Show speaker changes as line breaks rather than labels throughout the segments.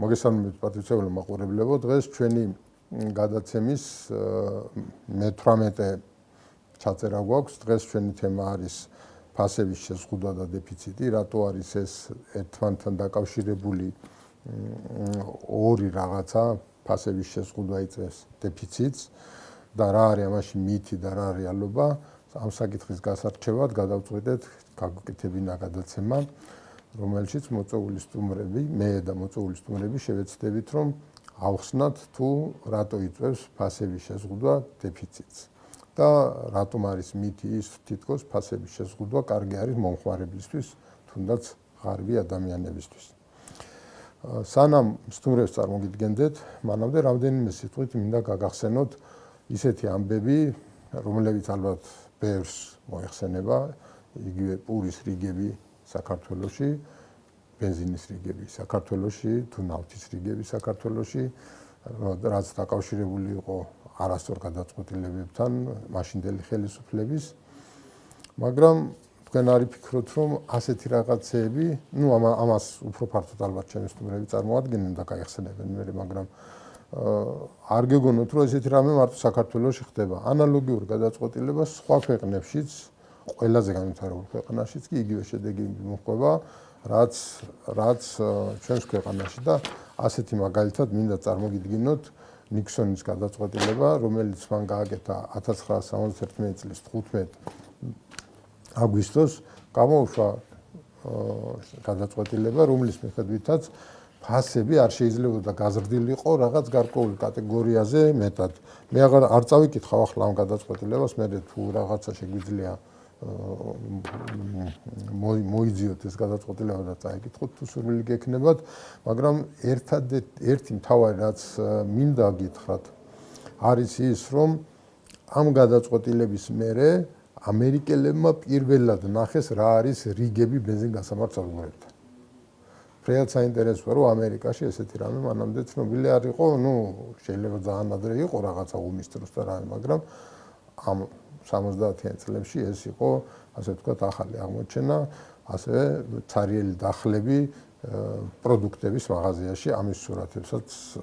მოგესალმებით პატრიციულ მაყურებლებო, დღეს ჩვენი გადაცემის მე-18 ჩაწერა გვაქვს. დღეს ჩვენი თემა არის ფასების შეზღუდვა და დეფიციტი. რატო არის ეს ერთმანეთთან დაკავშირებული ორი რაღაცა, ფასების შეზღუდვა იწვევს დეფიციტს და რა არის ამაში მითი და რა რეალობა. ამ საკითხის გასარჩევად გადავწყვიტეთ გაგვიკეთებინა გადაცემა, რომელშიც მოწვეული სტუმრები, მე და მოწვეული სტუმრები შევეცდებით, რომ ავხსნათ თუ რატო იწვევს ფასების შეზღუდვა დეფიციტს და რატომ არის მითი ის თითქოს ფასების შეზღუდვა კარგი არის მომხმარებლისთვის, თუნდაც ღარიბი ადამიანებისთვის. სანამ სტუმრებს წარმოგიდგენდეთ, მანამდე რამდენიმე სიტყვით მინდა გაგახსენოთ ისეთი ამბები, რომლებიც ალბათ ბევრს მოეხსენება, იგივე პურის რიგები საქართველოში, ბენზინის რიგები საქართველოში, თუ ნავთის რიგები საქართველოში, რაც დაკავშირებული იყო არასწორ გადაწყვეტილებებთან მაშინდელი ხელისუფლების, მაგრამ თქვენ არ იფიქროთ, რომ ასეთი რაღაცეები, ამას უფრო ფართოდ ალბათ ჩემი სტუმრები წარმოადგენენ და გაიხსენებენ მე, მაგრამ არ გეგონოთ, რომ ესეთი რამე მარტო საქართველოში ხდება. ანალოგიურ გადაწყვეტილებას სხვა ქვეყნებშიც, ყველაზე განვითარებულ ქვეყანაშიც კი იგივე შედეგი მოჰყვება, რაც ჩვენს ქვეყანაში და ასეთი მაგალითად მინდა წარმოგიდგინოთ ნიქსონის გადაწყვეტილება, რომელიც მან გააკეთა 1971 წლის 15 აგვისტოს, გამოუშვა გადაწყვეტილება, რომლის მიხედვითაც ფასები არ შეიძლებოდა გაზრდილიყო რაღაც გარკვეული კატეგორიაზე მეტად. მე არ წავიკითხავ ახლა ამ გადაწყვეტილებას, მე თუ რაღაცა შეგვიძლია მოიძიოთ ეს გადაწყვეტილება და წაიკითხოთ თუ სურვილი გექნებათ, მაგრამ ერთი მთავარი რაც მინდა გითხრათ არის ის, რომ ამ გადაწყვეტილების მერე ამერიკელებმა პირველად ნახეს რა არის რიგები ბენზინგასამართ სადგურებთან. ფრეად საინტერესოა, რომ ამერიკაში ესეთი რამე მანამდე ცნობილი არ იყო, შეიძლება ძალიან ადრე იყო რაღაცა ომის დროს და რამე, მაგრამ ამ 70-იან წლებში ეს იყო, ასე ვთქვათ, ახალი აღმოჩენა, ასევე ცარიელი დახლები პროდუქტების მაღაზიაში, ამის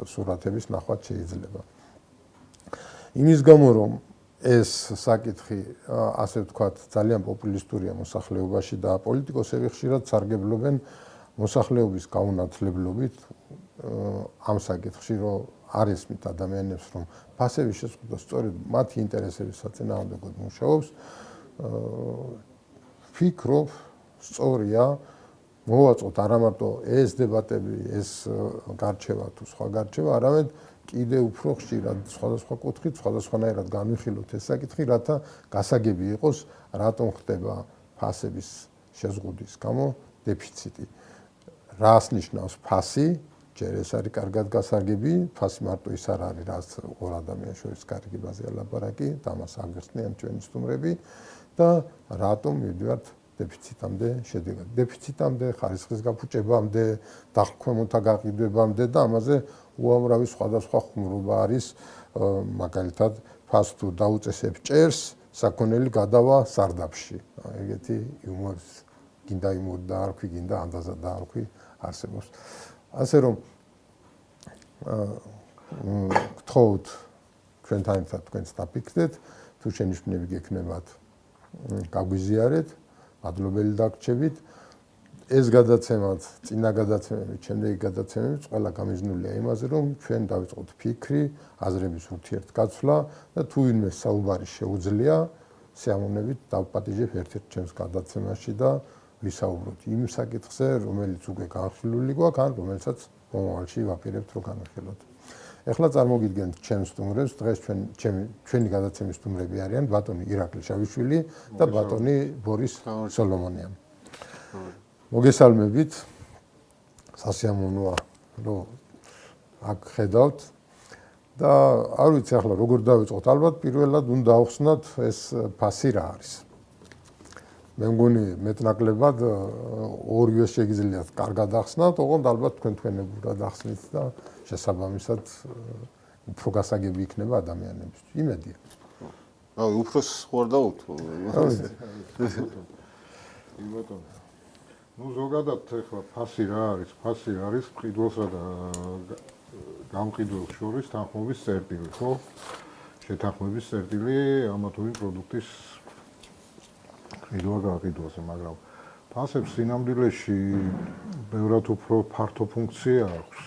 სურათების ნახვაც შეიძლება. იმის გამო, რომ ეს საკითხი, ასე ვთქვათ, ძალიან პოპულისტურია მოსახლეობაში და პოლიტიკოსები ხშირად სარგებლობენ მოსახლეობის გაუნათლებლობით ამ საკითხში, რომ არ ესმით ადამიანებს, რომ ფასების შეზღუდვა სწორედ მათი ინტერესების საწინააღმდეგოდ მუშაობს, ვფიქრობ, სწორია მოვაწყოთ არა მარტო ეს დებატები, ეს გარჩევა თუ სხვა გარჩევა, არამედ კიდევ უფრო ხშირად სხვადასხვა კუთხით, სხვადასხვანაირად განვიხილოთ ეს საკითხი, რათა გასაგები იყოს, რატომ ხდება ფასების შეზღუდვის გამო დეფიციტი. რას ნიშნავს ფასი? ჯერ ეს არის კარგად გასაგები, ფასი მარტო ის არ არის, რაც ორ ადამიანს შორის გარიგებაზე ლაპარაკი, და ამას აგხსნიან ჩვენი სტუმრები და რატომ მივდივართ დეფიციტამდე შედეგად. დეფიციტამდე, ხარისხის გაფუჭებამდე, დახქვემოთა გაყიდვებამდე და ამაზე უამრავი სხვადასხვა ხუმრობა არის, მაგალითად, ფას თუ დაუწესებ ჭერს, საქონელი გადავა სარდაფში. ეგეთი იუმორს გინდა იმოდ დაარქვი, გინდა ანდაზად დაარქვი არსებობს. ასე რომ გთხოვთ ჩვენთან ერთად თქვენც დაფიქრდეთ, თუ შენიშვნები გექნებათ, გაგვიზიარეთ, მადლობელი დაგრჩებით. ეს გადაცემაც, წინა გადაცემები, შემდეგი გადაცემებიც ყველა გამიზნულია იმაზე, რომ ჩვენ დავიწყოთ ფიქრი, აზრების ურთიერთგაცვლა და თუ ვინმე საუბარი შეუძლია, სიამოვნებით დავპატიჟებ ერთ-ერთ ჩემს გადაცემაში და ვისაუბროთ იმ საკითხზე, რომელიც უკვე განხილული გვაქვს, ან რომელსაც მომავალში ვაპირებთ, რომ განვიხილოთ. ეხლა წარმოგიდგენთ ჩემს სტუმრებს, დღეს ჩვენი გადაცემის სტუმრები არიან ბატონი ირაკლი შავიშვილი და ბატონი ბორის სოლომონიანი. მოგესალმებით. სასიამოვნოა, რომ აქ ხედავთ და არ ვიცი ახლა როგორ დავიწყოთ. ალბათ პირველად უნდა ავხსნათ ეს ფასი რა არის. მე მგონი მეტნაკლებად ორივე შეგიძლიათ კარგად ახსნათ, ოღონდ ალბათ თქვენებურად ახსნით და შესაბამისად უფრო გასაგები იქნება ადამიანებისთვის. იმედია.
უფროს ხوار დაუთო. ну ზოგადად ეხლა ფასი რა არის? ფასი არის მყიდველსა და გამყიდველს შორის თანხმობის წერტილი, ხო? შეთანხმების წერტილი ამა თუ იმ პროდუქტის ყიდვა-გაყიდვაზე, მაგრამ ფასებს სინამდვილეში ბევრად უფრო ფართო ფუნქცია აქვს.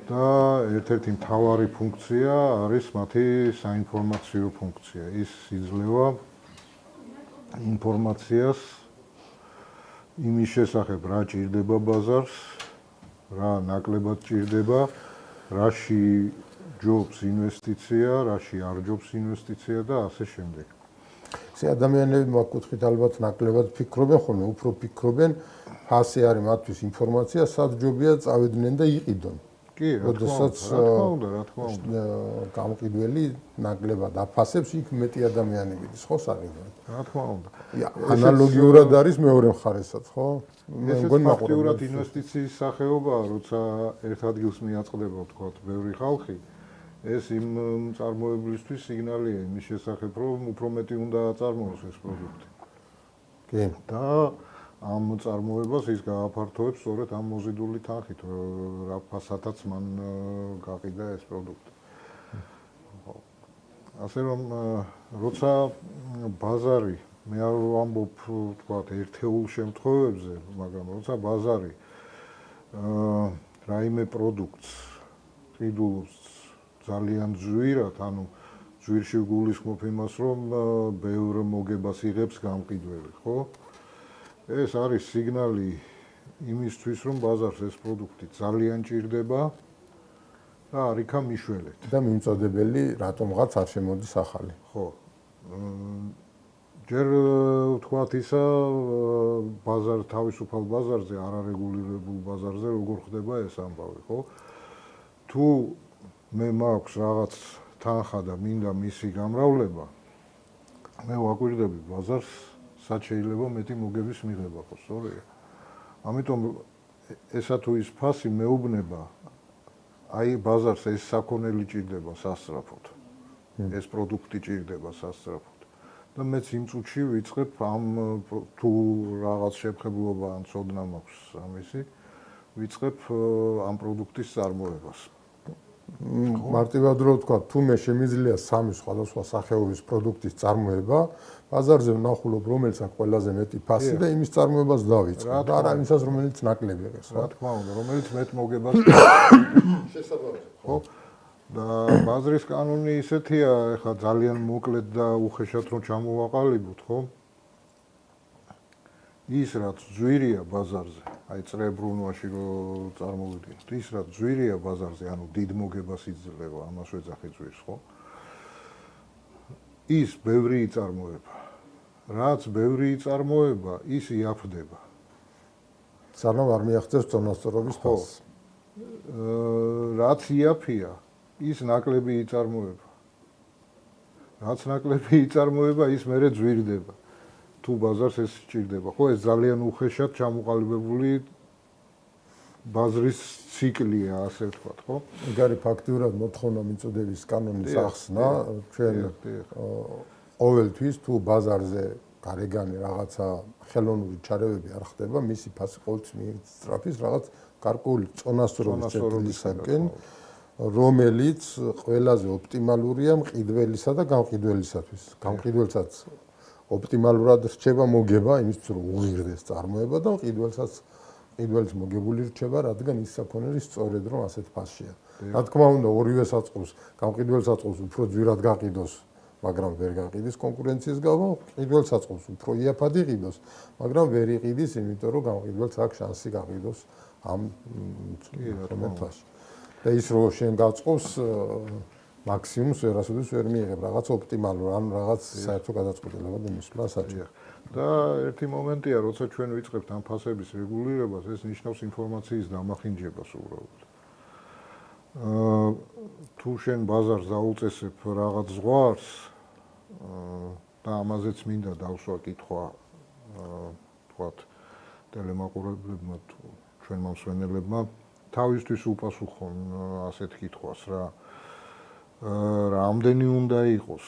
და ერთ-ერთი მთავარი ფუნქცია არის მათი საინფორმაციო ფუნქცია. ის იძლევა ინფორმაციას იმის შესახებ, რა ჭირდება ბაზარს, რა ნაკლებად ჭირდება, რაში ჯობს ინვესტიცია, რაში არ ჯობს ინვესტიცია და ასე შემდეგ.
ესე ადამიანები მაგ კუთხით ალბათ ნაკლებად ფიქრობენ, ხოლმე უფრო ფიქრობენ, ფასი არის მათთვის ინფორმაცია, სად ჯობია წავიდნენ და იყიდონ.
კი, რა თქმა უნდა.
გამყიდველი ნაკლებად აფასებს, იქ მეტი ადამიანი მიდის, ხო, საღებავად.
რა თქმა უნდა.
ანალოგიურად არის მეორე მხარესაც, ხო?
ეს ფაქტიურად ინვესტიციის სახეობაა, როცა ერთ ადგილს მიაწყდება, ვთქვათ, ბევრი ხალხი, ეს იმ მწარმოებლისთვის სიგნალია იმის შესახებ, რომ უფრო მეტი უნდა აწარმოოს ეს პროდუქტი.
კი.
და ამ წარმოებას ის გააფართოებს სწორედ ამ მოზიდული თანხით, რა ფასათაც მან გაყიდა ეს პროდუქტი. ასე რომ, როცა ბაზარი, მე არ ვამბობ, თქვათ, ერთეულ შემთხვევებზე, მაგრამ როცა ბაზარი რაიმე პროდუქტს ყიდულობს ძალიან ძვირად, ანუ ძვირში გულისხმობ იმას, რომ ბევრ მოგებას იღებს გამყიდველი, ხო? ეს არის სიგნალი იმისთვის, რომ ბაზარს ეს პროდუქტი ძალიან ჭირდება და არ იქა მიშველეთ.
და მიმწოდებელი რატომღაც არ შემოდის ახალი.
ხო. ჯერ ვთქვათ ისა, ბაზარ თავისუფალ ბაზარზე, არარეგულირებულ ბაზარზე როგორ ხდება ეს ამბავი, ხო? თუ მე მაქვს რაღაც თანხა და მინდა მისი გამრავლება, მე ვაკვირდები ბაზარს, სად შეიძლება მეტი მოგების მიღება, ხო, სწორია. ამიტომ ესა თუ ის ფასი მეუბნება, აი ბაზარს ეს საქონელი ჭირდება სასწრაფოდ. ეს პროდუქტი ჭირდება სასწრაფოდ. და მეც იმ წუთში ვიწყებ ამ თუ რაღაც შეფხებლობა ან ცოდნა მაქვს ამისი, ვიწყებ ამ პროდუქტის წარმოებას.
მარტივად რო ვთქვა, თუ მე შემიძლია სამი სხვადასხვა სახეობის პროდუქტის წარმოება, ბაზარზე ვნახულობ, რომელიც აქვს ყველაზე მეტი ფასი და იმის წარმოებას დავიწყებ. და არა იმისას, რომელიც ნაკლები არის,
რა თქმა უნდა, რომელიც მეტ მოგებას
შესაბამისად,
ხო? და ბაზრის კანონი ისეთია, ეხლა ძალიან მოკლედ და უხეშად რომ ჩამოვაყალიბოთ, ხო? ის რაც ძვირია ბაზარზე, აი წრებრუნვაში რომ წარმოვიდგინოთ, ის რაც ძვირია ბაზარზე, ანუ დიდ მოგებას იძლევა, ამას ვეძახი ძვირს, ხო? ის ბევრი იწარმოება. რაც ბევრი იწარმოება, ის იაფდება.
სანამ არ მიაღწევს წონასწორობის ფასს.
რაც იაფია, ის ნაკლები იწარმოება. რაც ნაკლები იწარმოება, ის მერე ძვირდება. თუ ბაზარს ეს სჭირდება. ხო, ეს ძალიან უხეშად ჩამოყალიბებული ბაზრის ციკლია, ასე ვთქვათ, ხო?
ეგ არის ფაქტიურად მოთხოვნა მიწოდების კანონის ახსნა, ჩვენ ყოველთვის თუ ბაზარზე გარეგანი რაღაცა ხელოვნური ჩარევები არ ხდება, მისი ფასი ყოველთვის მიიწრაფის რაღაც გარკვეული წონასწორობის წერტილისაკენ, რომელიც ყველაზე ოპტიმალურია მყიდველისა და გამყიდველისათვის. გამყიდველსაც ოპტიმალურად რჩება მოგება, იმისთვის რომ უღირდეს წარმოება და მყიდველსაც მყიდველის მოგებული რჩება, რადგან ის საქონელი სწორედ რომ ასეთ ფასშია. რა თქმა უნდა, ორივე საწყობს, გამყიდველ საწყობს უფრო ძვირად გაყიდოს, მაგრამ ვერ გაყიდის კონკურენციის გამო, მყიდველ საწყობს უფრო იაფად იყიდოს, მაგრამ ვერ იყიდის, იმიტომ რომ გამყიდველს აქვს შანსი გაყიდოს ამ ფასში. და ის რომ შენ გაწყობს მაქსიმუმს ვერასოდეს ვერ მიიღებ, რაღაც ოპტიმალურ, ან რაღაც საერთო გადაწყვეტილება იმისმა საჭირო.
და ერთი მომენტია, როცა ჩვენ ვიწყებთ ამ ფასების რეგულირებას, ეს ნიშნავს ინფორმაციის დამახინჯებას უბრალოდ. თუ შენ ბაზარს დაუწესებ რაღაც ზღვარს და ამაზეც მინდა დავსვა კითხვა, თქვათ, ტელემაყურებლებმა თუ ჩვენმა მსვენელებმა, თავისთვის უპასუხონ ასეთ კითხვას რა. რამდენი უნდა იყოს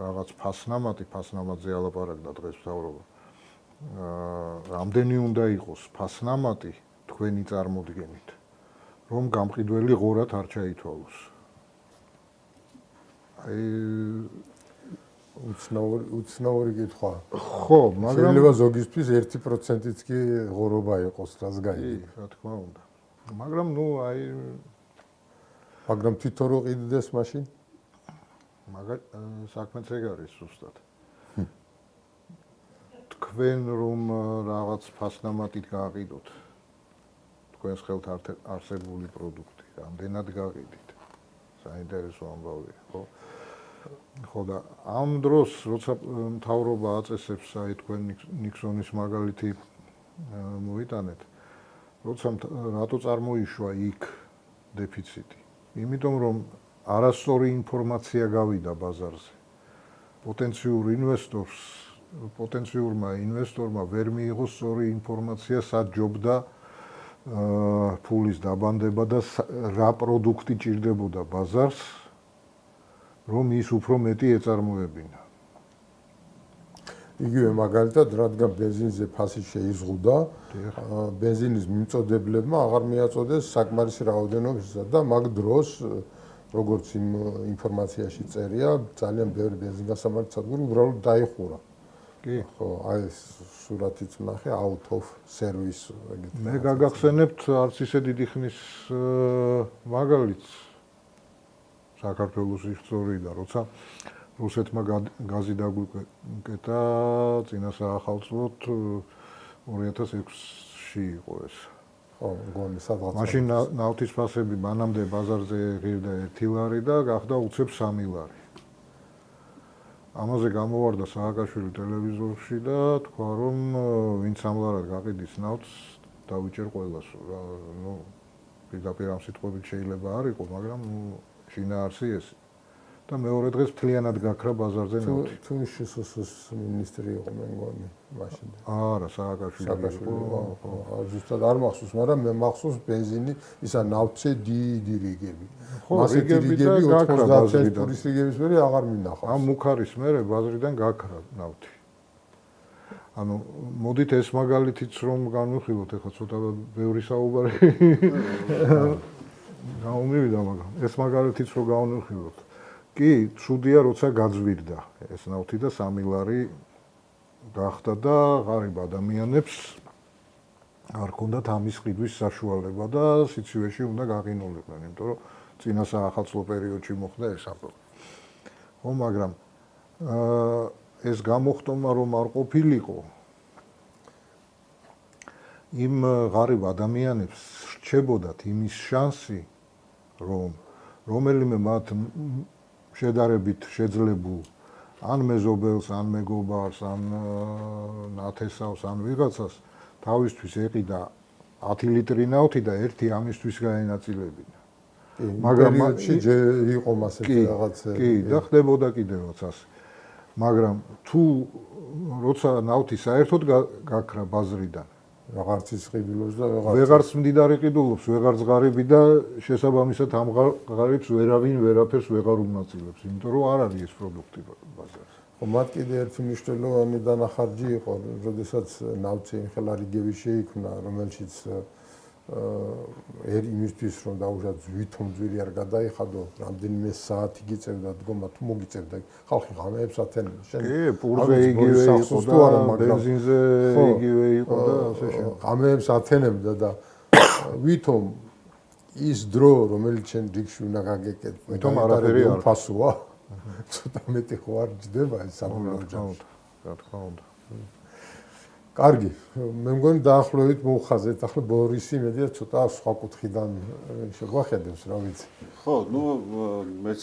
რაღაც ფასნამატი, ფასნამატზე ალაპარაკდა დღეს მთავრობა. რამდენი უნდა იყოს ფასნამატი თქვენი წარმოდგენით, რომ გამყიდველი ღორად არ ჩაითვალოს. აი
უცნაური კითხვა.
ხო, მაგრამ
შეიძლება ზოგისთვის 1%-იც კი ღორობა იყოს, რაც გაიგე.
რა თქმა უნდა. მაგრამ
მაგრამ თვითონ რო ყიდდეს მაშინ?
საქმეც ეგ არის ზუსტად. თქვენ რომ რაღაც ფასნამატით გააყიდოთ თქვენს ხელთ არსებული პროდუქტი, რამდენად გაყიდით? საინტერესო ამბავია, ხო? ხო და ამ დროს როცა მთავრობა აწესებს აი თქვენ ნიქსონის მაგალითი მოიტანეთ, როცა რატო წარმოიშვა იქ დეფიციტი? იმიტომ რომ არასწორი ინფორმაცია გავიდა ბაზარზე. პოტენციურმა ინვესტორმა ვერ მიიღო სწორი ინფორმაცია, სად ჯობდა ფულის დაბანდება და რა პროდუქტი ჭირდებოდა ბაზარს, რომ ის უფრო მეტი ეწარმოებინა.
იგივე მაგალითად, რადგან ბენზინზე ფასი შეიზღუდა, ბენზინის მიმწოდებლებმა აღარ მიაწოდეს საკმარისი რაოდენობისა და მაგ დროს როგორც იმ ინფორმაციაში წერია, ძალიან ბევრი ბენზინგასამართ სადგური უბრალოდ დაიხურა.
კი,
ხო, აი ეს სურათიც ვნახე, out of service.
მე გაგახსენებთ არც ისე დიდი ხნის მაგალითს საქართველოს ისტორიიდან, როცა რუსეთმა გაზი დაგვიკეტა წინა საახალწლოდ 2006-ში იყო ეს.
ხო, მგონი სადღაც.
მაშინ ნავთის ფასები მანამდე ბაზარზე ღირდა 1 ლარი და გახდა უცებ 3 ლარი. ამაზე გამოვარდა სააკაშვილი ტელევიზორში და თქვა რომ ვინც ამ ლარად გაყიდის ნავთს დავიჭერ ყველას. ნუ პირდაპირ ამ სიტყვებით შეიძლება არ იყო, მაგრამ შინაარსი ეს. და მეორე დღეს მთლიანად გაქრა ბაზარზე ნავთი.
თუ შესოს მინისტრი იყო მე მგონი მაშინ.
არა, სააკაშვილი იყო.
ზუსტად არ მახსოვს, მაგრამ მე მახსოვს ბენზინი, ისა ნავთზე დიდი რიგები.
ხო,
მასეთი რიგები 90 წელი პურის რიგების მერე აღარ მინახავს.
ამ მუქარის მერე ბაზრიდან გაქრა ნავთი. ანუ მოდით ეს მაგალითიც რომ განვიხილოთ, ეხლა ცოტა ბევრი საუბარი გამომივიდა, მაგრამ ეს მაგალითიც რომ განვიხილოთ. კი, ცუდია, როცა გაძვირდა ეს ნავთი და 3 ლარი გახდა და ღარიბ ადამიანებს არ ქონდათ ამის ყიდვის საშუალება და სიცივეში უნდა გაყინულიყვნენ, იმიტომ რომ წინა საახალწლო პერიოდში მოხდა ეს ამბავი. ხო, მაგრამ ეს გამოხტომა რომ არ ყოფილიყო, იმ ღარიბ ადამიანებს რჩებოდათ იმის შანსი, რომ რომელიმე მათ შედარებით შეძლებულ ან მეზობელს, ან მეგობარს, ან ნათესავს, ან ვიღაცას თავისთვის ეყიდა 10 ლიტრი ნავთი და ერთი ამისთვის გაენაწილებინა.
მაგრამ პერიოდში იყო მასეთი რაღაცა.
კი, და ხდებოდა კიდევაც ასე. მაგრამ თუ როცა ნავთი საერთოდ გაქრა ბაზრიდან,
ვეღარც ის ყიდულობს და
ვეღარც მდიდარი ყიდულობს, ვეღარც ღარიბი და შესაბამისად ამ ღარიბს ვერავინ ვერაფერს ვეღარ უმნაწილებს, იმიტომ რომ არ არის ეს პროდუქტი ბაზარზე.
ხო, მათ კიდე ერთი მნიშვნელოვანი დანახარჯი იყო, როდესაც ნავთი ხელარიგები შეიქმნა, რომელშიც იმისთვის რომ დაუშვათ ვითომ ძვირი არ გადაიხადო, რამდენიმე საათი გიწევდა დგომა, თუ მოგიწევდა, ხალხი ღამეებს ათენებდა.
კი, პურზე იგივე იყო და ბენზინზე იგივე იყო და ასე შემდეგ.
ღამეებს ათენებდა და ვითომ ის დრო, რომელიც შენ რიგში უნდა გაგეკეთო,
ვითომ არაფერი არ
ფასოა. ცოტა მეტი ხო არ ჯდება ეს სამყარო.
რა თქმა უნდა.
კარგი, მე მგონი დაახლოებით მოუხაზეთ, ახლა ბორისი მედია ცოტა სხვა კუთხიდან შეგვახედებს, რა ვიცი.
ხო, ნუ მეც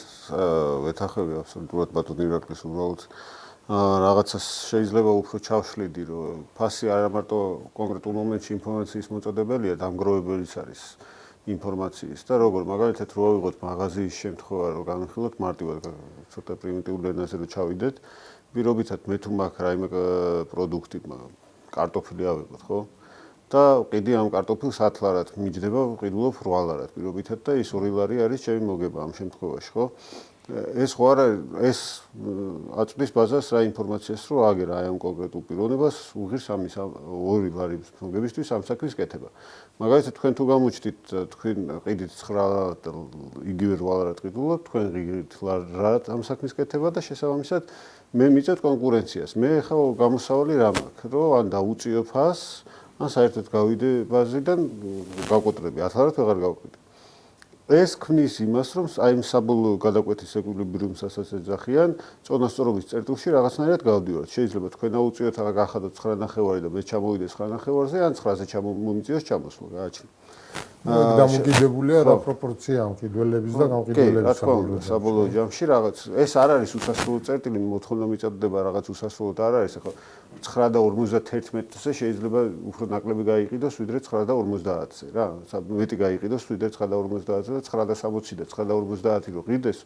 ვეთახები აბსოლუტურად ბატონი ირაკლის უბრალოდ რაღაცას შეიძლება უფრო ჩავშლიდი, რომ ფასი არა მარტო კონკრეტულ მომენტში ინფორმაციის მოწოდებელია, დამგროვებელიც არის ინფორმაციის და როგორ მაგალითად რო ავიღოთ მაღაზიის შემთხვევა, რომ განვიხილოთ მარტივად ცოტა პრიმიტიულ ენაზე რომ ჩავიდეთ, პირობითად მე თუ მაქვს რაიმე პროდუქტი კარტოფილი ავიღოთ, ხო? და ყიდი ამ კარტოფილს 10 ლარად მიჯდება, ყიდულობ 8 ლარად პირობითად და ის 2 ლარი არის ჩემი მოგება ამ შემთხვევაში, ხო? ეს ხო არა ეს აწვდის ბაზას რა ინფორმაციას რო აგერა აი ამ კონკრეტულ პიროვნებას უღირს ამის ორი ვარიანტის მოგებისთვის ამ საქმის კეთება. მაგალითად თქვენ თუ გამოჩდით თქვენ ყიდით 9 იგივე რვალად ყიდულობთ თქვენ ღირით რა ამ საქმის კეთება და შესაბამისად მე მიწევთ კონკურენციას. მე ხა გამოსავალი რა მაქვს რომ ან დაუწიო ფას ან საერთოდ გავიდე ბაზიდან გავკოტრები 1000-ად ვეღარ გავყიდე. ეს ქმნის იმას, რომ აი ამ საბოლოო გადაკვეთის ეკვილიბრიუმსაც ეძახიან, წონასწორობის წერტილში რაღაცნაირად გავდივართ. შეიძლება თქვენ აუწიოთ რა გახადოთ 9.5 და მე ჩამოვიდე 9.5-ზე, ან 9-ზე მომიწიოს ჩამოსვლა, გააჩნია.
დამოკიდებულია რა პროპორცია ამ ყიდველების და გამყიდველების
საბოლოო ჯამში რაღაც ეს არ არის უსასრულო წერტილი, მოთხოვნა მიწადდება რაღაც უსასრულოდ არ არის, ხო 9.51-ზე შეიძლება უფრო ნაკლები გაიყიდოს, ვიდრე 9.50-ზე რა. მეტი გაიყიდოს, ვიდრე 9.50-ზე და 9.60 და 9.50 რო ყიდეს,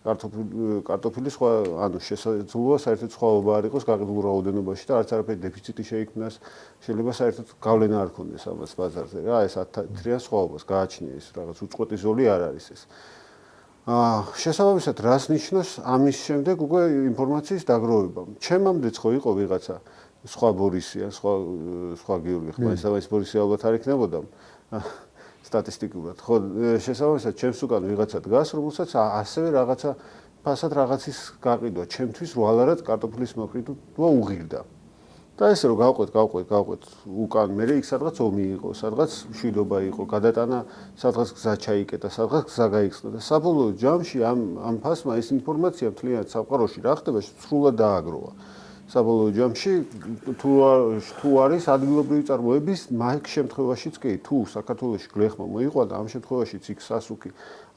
კარტოფილი სხვა, ანუ შესაძლოა საერთოდ სხვაობა არ იყოს გაყიდულ რაოდენობაში და არც არაფერი დეფიციტი შეიქმნას, შეიძლება საერთოდ გავლენა არ ქონდეს ამას ბაზარზე რა. ეს 10-თრიან სხვაობას გააჩნია ეს რაღაც უწყვეტი ზოლი არ არის ეს. შესაბამისად რას ნიშნავს ამის შემდეგ უკვე ინფორმაციის დაგროვება. ჩემამდეც ხო იყო ვიღაცა სხვა ბორისი ან სხვა გიორგი ხმაისავაის ბორისი ალბათ არ იქნებოდა სტატისტიკურად. ხო შესაბამისად ჩემს უკან ვიღაცა დგას, რომელსაც ასევე რაღაცა ფასად რაღაცის გაყიდვა. ჩემთვის რვალარად კარტოფილის მოყიდვა უღირდა. და ესე რომ გავყვეთ უკან მე იქ სადღაც ომი იყო, სადღაც მშვიდობა იყო, გადატანა სადღაც გზა ჩაიკეტა, სადღაც გზა გაიხსნა და საბოლოო ჯამში ამ ფასმა ეს ინფორმაცია მთლიანად სამყაროში რა ხდება, სრულად დააგროვა. საბოლოო ჯამში თუ არის ადგილობრივი წარმოების მაგ შემთხვევაშიც კი თუ საქართველოში გლეხმა მოიყვანა ამ შემთხვევაშიც იქ სასუქი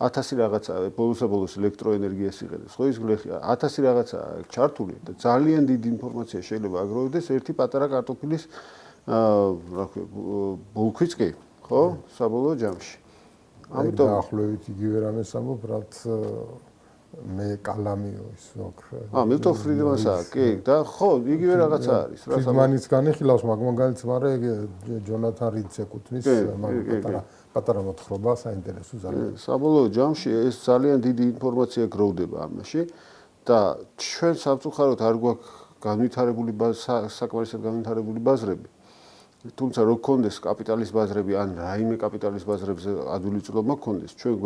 1000 რაღაცა ბოლოს ელექტროენერგიას იღებს ხო ის გლეხი 1000 რაღაცა ჩართული და ძალიან დიდი ინფორმაცია შეიძლება აგროვდეს ერთი პატარა კარტოფილის რა ქვია ბოლქვიც კი ხო საბოლოო ჯამში
ამიტომ ახლოვით იგივე რამეს ამბობ რაც მე კალამიო ის ვაქ
მილტონ ფრიდმანსა კი და ხო იგივე რაღაცა არის
რა ფრიდმანის განიხილავს მაგალითად მაგრამ ჯონათან რიდს ეკუთვნის პატარა მოთხრობა საინტერესო ძალიან
საბოლოო ჯამში ეს ძალიან დიდი ინფორმაცია გროვდება ამაში და ჩვენ სამწუხაროდ არ გვაქვს განვითარებული საკმარისად განვითარებული ბაზრები თუმცა რო გქონდეს კაპიტალის ბაზრები ან რაიმე კაპიტალის ბაზრებზე ადვილი წლობა გქონდეს ჩვენ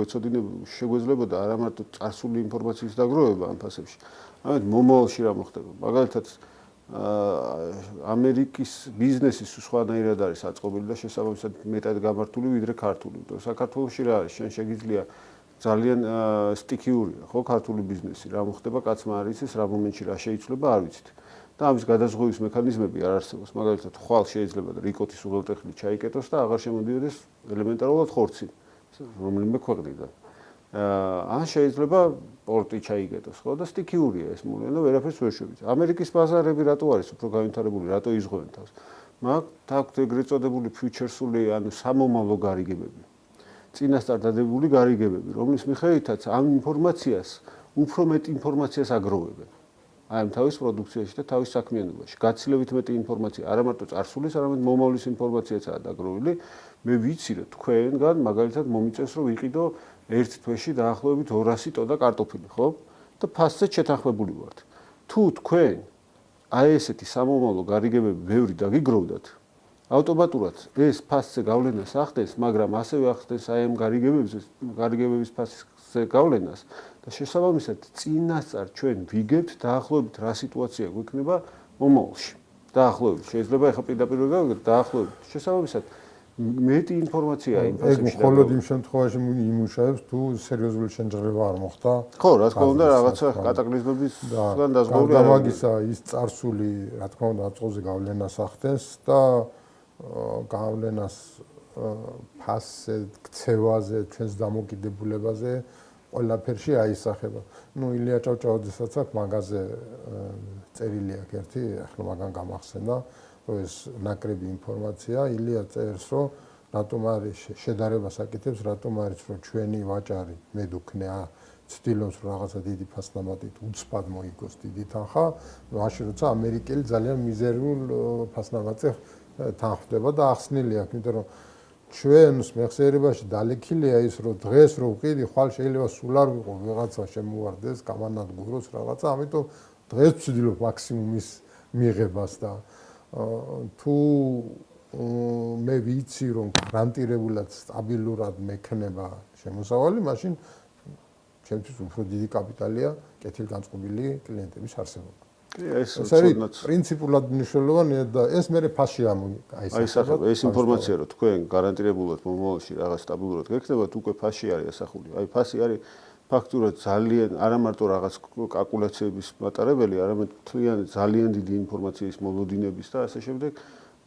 შეგვეძლებოდა არა მარტო წარსული ინფორმაციის დაგროვება ამ ფასებში ამეთ მომავალში რა მოხდება მაგალითად ამერიკის ბიზნესის სხვანაირად არის აწყობილი და შესაბამისად მეტად გამართული ვიდრე ქართული საქართველოში რა არის შენ შეგიძლია ძალიან სტიქიურია ხო ქართული ბიზნესი რა მოხდება კაცმა არ იცის რა მომენტში რა შეიცვლება არ ვიცით და ამის გადაზღვევის მექანიზმები არ არსებობს. მაგალითად, ხვალ შეიძლება რიკოტის უღელტეხილი ჩაიკეტოს და აღარ შემოდიოდეს ელემენტარულად ხორცი, რომელიმე ქვეყნიდან. ან შეიძლება პორტი ჩაიკეტოს, ხო და სტიქიურია ეს მოვლენა, ვერაფერს ვერ შევიდეთ. ამერიკის ბაზარები რატო არის უფრო განვითარებული, რატო იზღვევენ თავს? მაგ თაქვთ ეგრეთ წოდებული ფიუჩერსული, ანუ სამომავლო გარიგებები. წინასწარ დადებული გარიგებები, რომლის მიხედვითაც ამ ინფორმაციას, უფრო მეტ ინფორმაციას აგროვებენ. აი ამ თავის პროდუქციაში და თავის საქმიანობაში. გაცილებით მეტი ინფორმაცია, არა მარტო წარსულის, არამედ მომავლის ინფორმაციაცაა დაგროვილი. მე ვიცი რომ თქვენგან მაგალითად მომიწევს რომ ვიყიდო ერთ თვეში დაახლოებით 200 ტონა კარტოფილი, ხო? და ფასზე შეთანხმებული ვართ. თუ თქვენ აი ესეთი სამომავლო გარიგებები ბევრი დაგიგროვდათ, ავტომატურად ეს ფასზე გავლენას ახდენს, მაგრამ ასევე ახდენს აი ამ გარიგებების ფასზე გავლენას. და შესაბამისად წინასწარ ჩვენ ვიგებთ დაახლოებით რა სიტუაცია გვექნება მომავალში. დაახლოებით შეიძლება ეხა პირდაპირ გავიგოთ დაახლოებით. შესაბამისად მეტი ინფორმაციაა იმ ფასებში.
ეგ მხოლოდ იმ შემთხვევაში იმუშავებს თუ სერიოზული შენჯღრება არ მოხდა.
ხო, რა თქმა უნდა, რაღაცა კატაკლიზმებისგან დაზღვეული
არა. და მაგისა ის წარსული, რა თქმა უნდა, აწყოზე გავლენას ახდენს და გავლენას ფასზე, ქცევაზე, ჩვენს დამოკიდებულებაზე ყველაფერში აისახება. ნუ ილია ჭავჭავაძესაც აქვს მაგაზე წერილი აქვს ერთი, ახლა მაგან გამახსენდა, რომ ეს ნაკრები ინფორმაცია, ილია წერს, რომ რატომ არის შედარებას აკეთებს, რატომ არის რომ ჩვენი ვაჭარი მედუქნე ცდილობს რომ რაღაცა დიდი ფასნამატით უცბად მოიგოს დიდი თანხა, მაშინ როცა ამერიკელი ძალიან მიზერულ ფასნამატზე თანხდება და ახსნილი აქვს, იმიტომ რომ ჩვენს მეხსიერებაში დალექილია ის, რომ დღეს რო ვყიდი, ხვალ შეიძლება სულ არ ვიყო ვიღაცა შემოვარდეს, გამანადგუროს რაღაცა, ამიტომ დღეს ვცდილობ მაქსიმუმის მიღებას და თუ მე ვიცი, რომ გარანტირებულად სტაბილურად მექნება შემოსავალი, მაშინ ჩემთვის უფრო დიდი კაპიტალია კეთილგანწყობილი კლიენტების არსებობა.
ეს
არის პრინციპულად მნიშვნელოვანია და ეს მე ფასში
აისახება. ეს ინფორმაცია, რომ თქვენ გარანტირებულად მომავალში რაღაც სტაბილურად გექნებათ, უკვე ფასში არის ასახული. აი ფასი არის ფაქტურად ძალიან არა მარტო რაღაც კალკულაციების მატარებელი, არამედ მთლიანი ძალიან დიდი ინფორმაციის მოლოდინების და ასე შემდეგ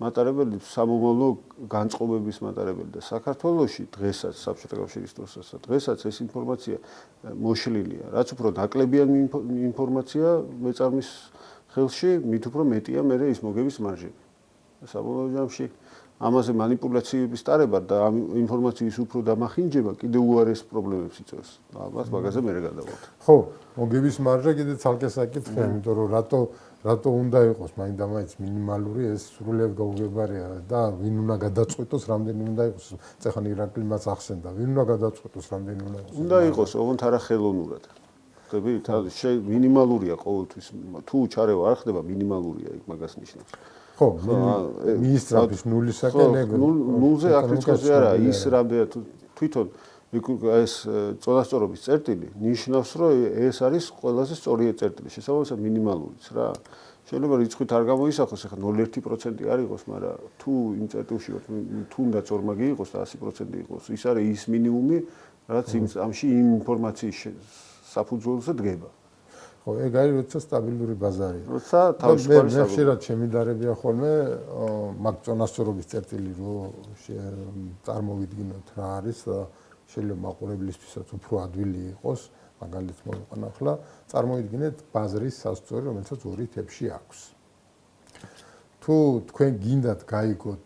მატარებელი, სამომავლო განწყობების მატარებელი და საქართველოში დღესაც საბჭოთა კავშირის დროსაც და დღესაც ეს ინფორმაცია მოშლილია. რაც უფრო ნაკლებიანი ინფორმაცია მეწარმის ხელში, მით უფრო მეტია მე ის მოგების მარჟები. საბოლოო ჯამში ამაზე манипуляციების ტარება და ამ ინფორმაციის უფრო დამახინჯება კიდევ უარეს პრობლემებს იწვევს. ალბათ მაგაზე მე გადავალთ.
ხო, მოგების მარჟა კიდე ცალკე საკითხია, იმიტომ რომ რატო უნდა იყოს მაინდამაინც მინიმალური ეს სრულიად გაუგებარია და ვინ უნდა გადაწყვეტოს რამდენი უნდა იყოს. წეხან ირაკლი მას ახსენდა, ვინ უნდა გადაწყვეტოს რამდენი უნდა იყოს.
უნდა იყოს ოღონდ არა ხელოვნურად. ხდები, მინიმალურია ყოველთვის. თუ ჩარევა არ ხდება, მინიმალურია იქ მაგას ნიშნავს.
ხო, მინისტრების ნულისაკენ ეგ
ნულზე აკრიტიკაზე არა, ის რამდენად თვითონ ეს წონასწორობის წერტილი ნიშნავს, რომ ეს არის ყველაზე სწორი წერტილი, შესაბამისად მინიმალურიც რა. შეიძლება რიცხვით არ გამოისახოს, ახლა 0.1% არ იყოს, მაგრამ თუ იმ წერტილში თუნდაც ორმაგი იყოს და 100% იყოს, ის არის ის მინიმუმი, რაც ამში იმ ინფორმაციის საფუძველზე დგება.
ხო, ეგ არის როცა სტაბილური ბაზარია.
როცა თავისუფალი
მე ხშირად შემიდარებია ხოლმე მაგ წონასწორობის წერტილი რო წარმოვიდგინოთ რა არის და შეიძლება მაყურებლისთვისაც უფრო ადვილი იყოს, მაგალითად მოვიყვანა ახლა, წარმოვიდგინეთ ბაზრის სასწორი, რომელსაც 2 თებში აქვს. თუ თქვენ გინდათ გაიგოთ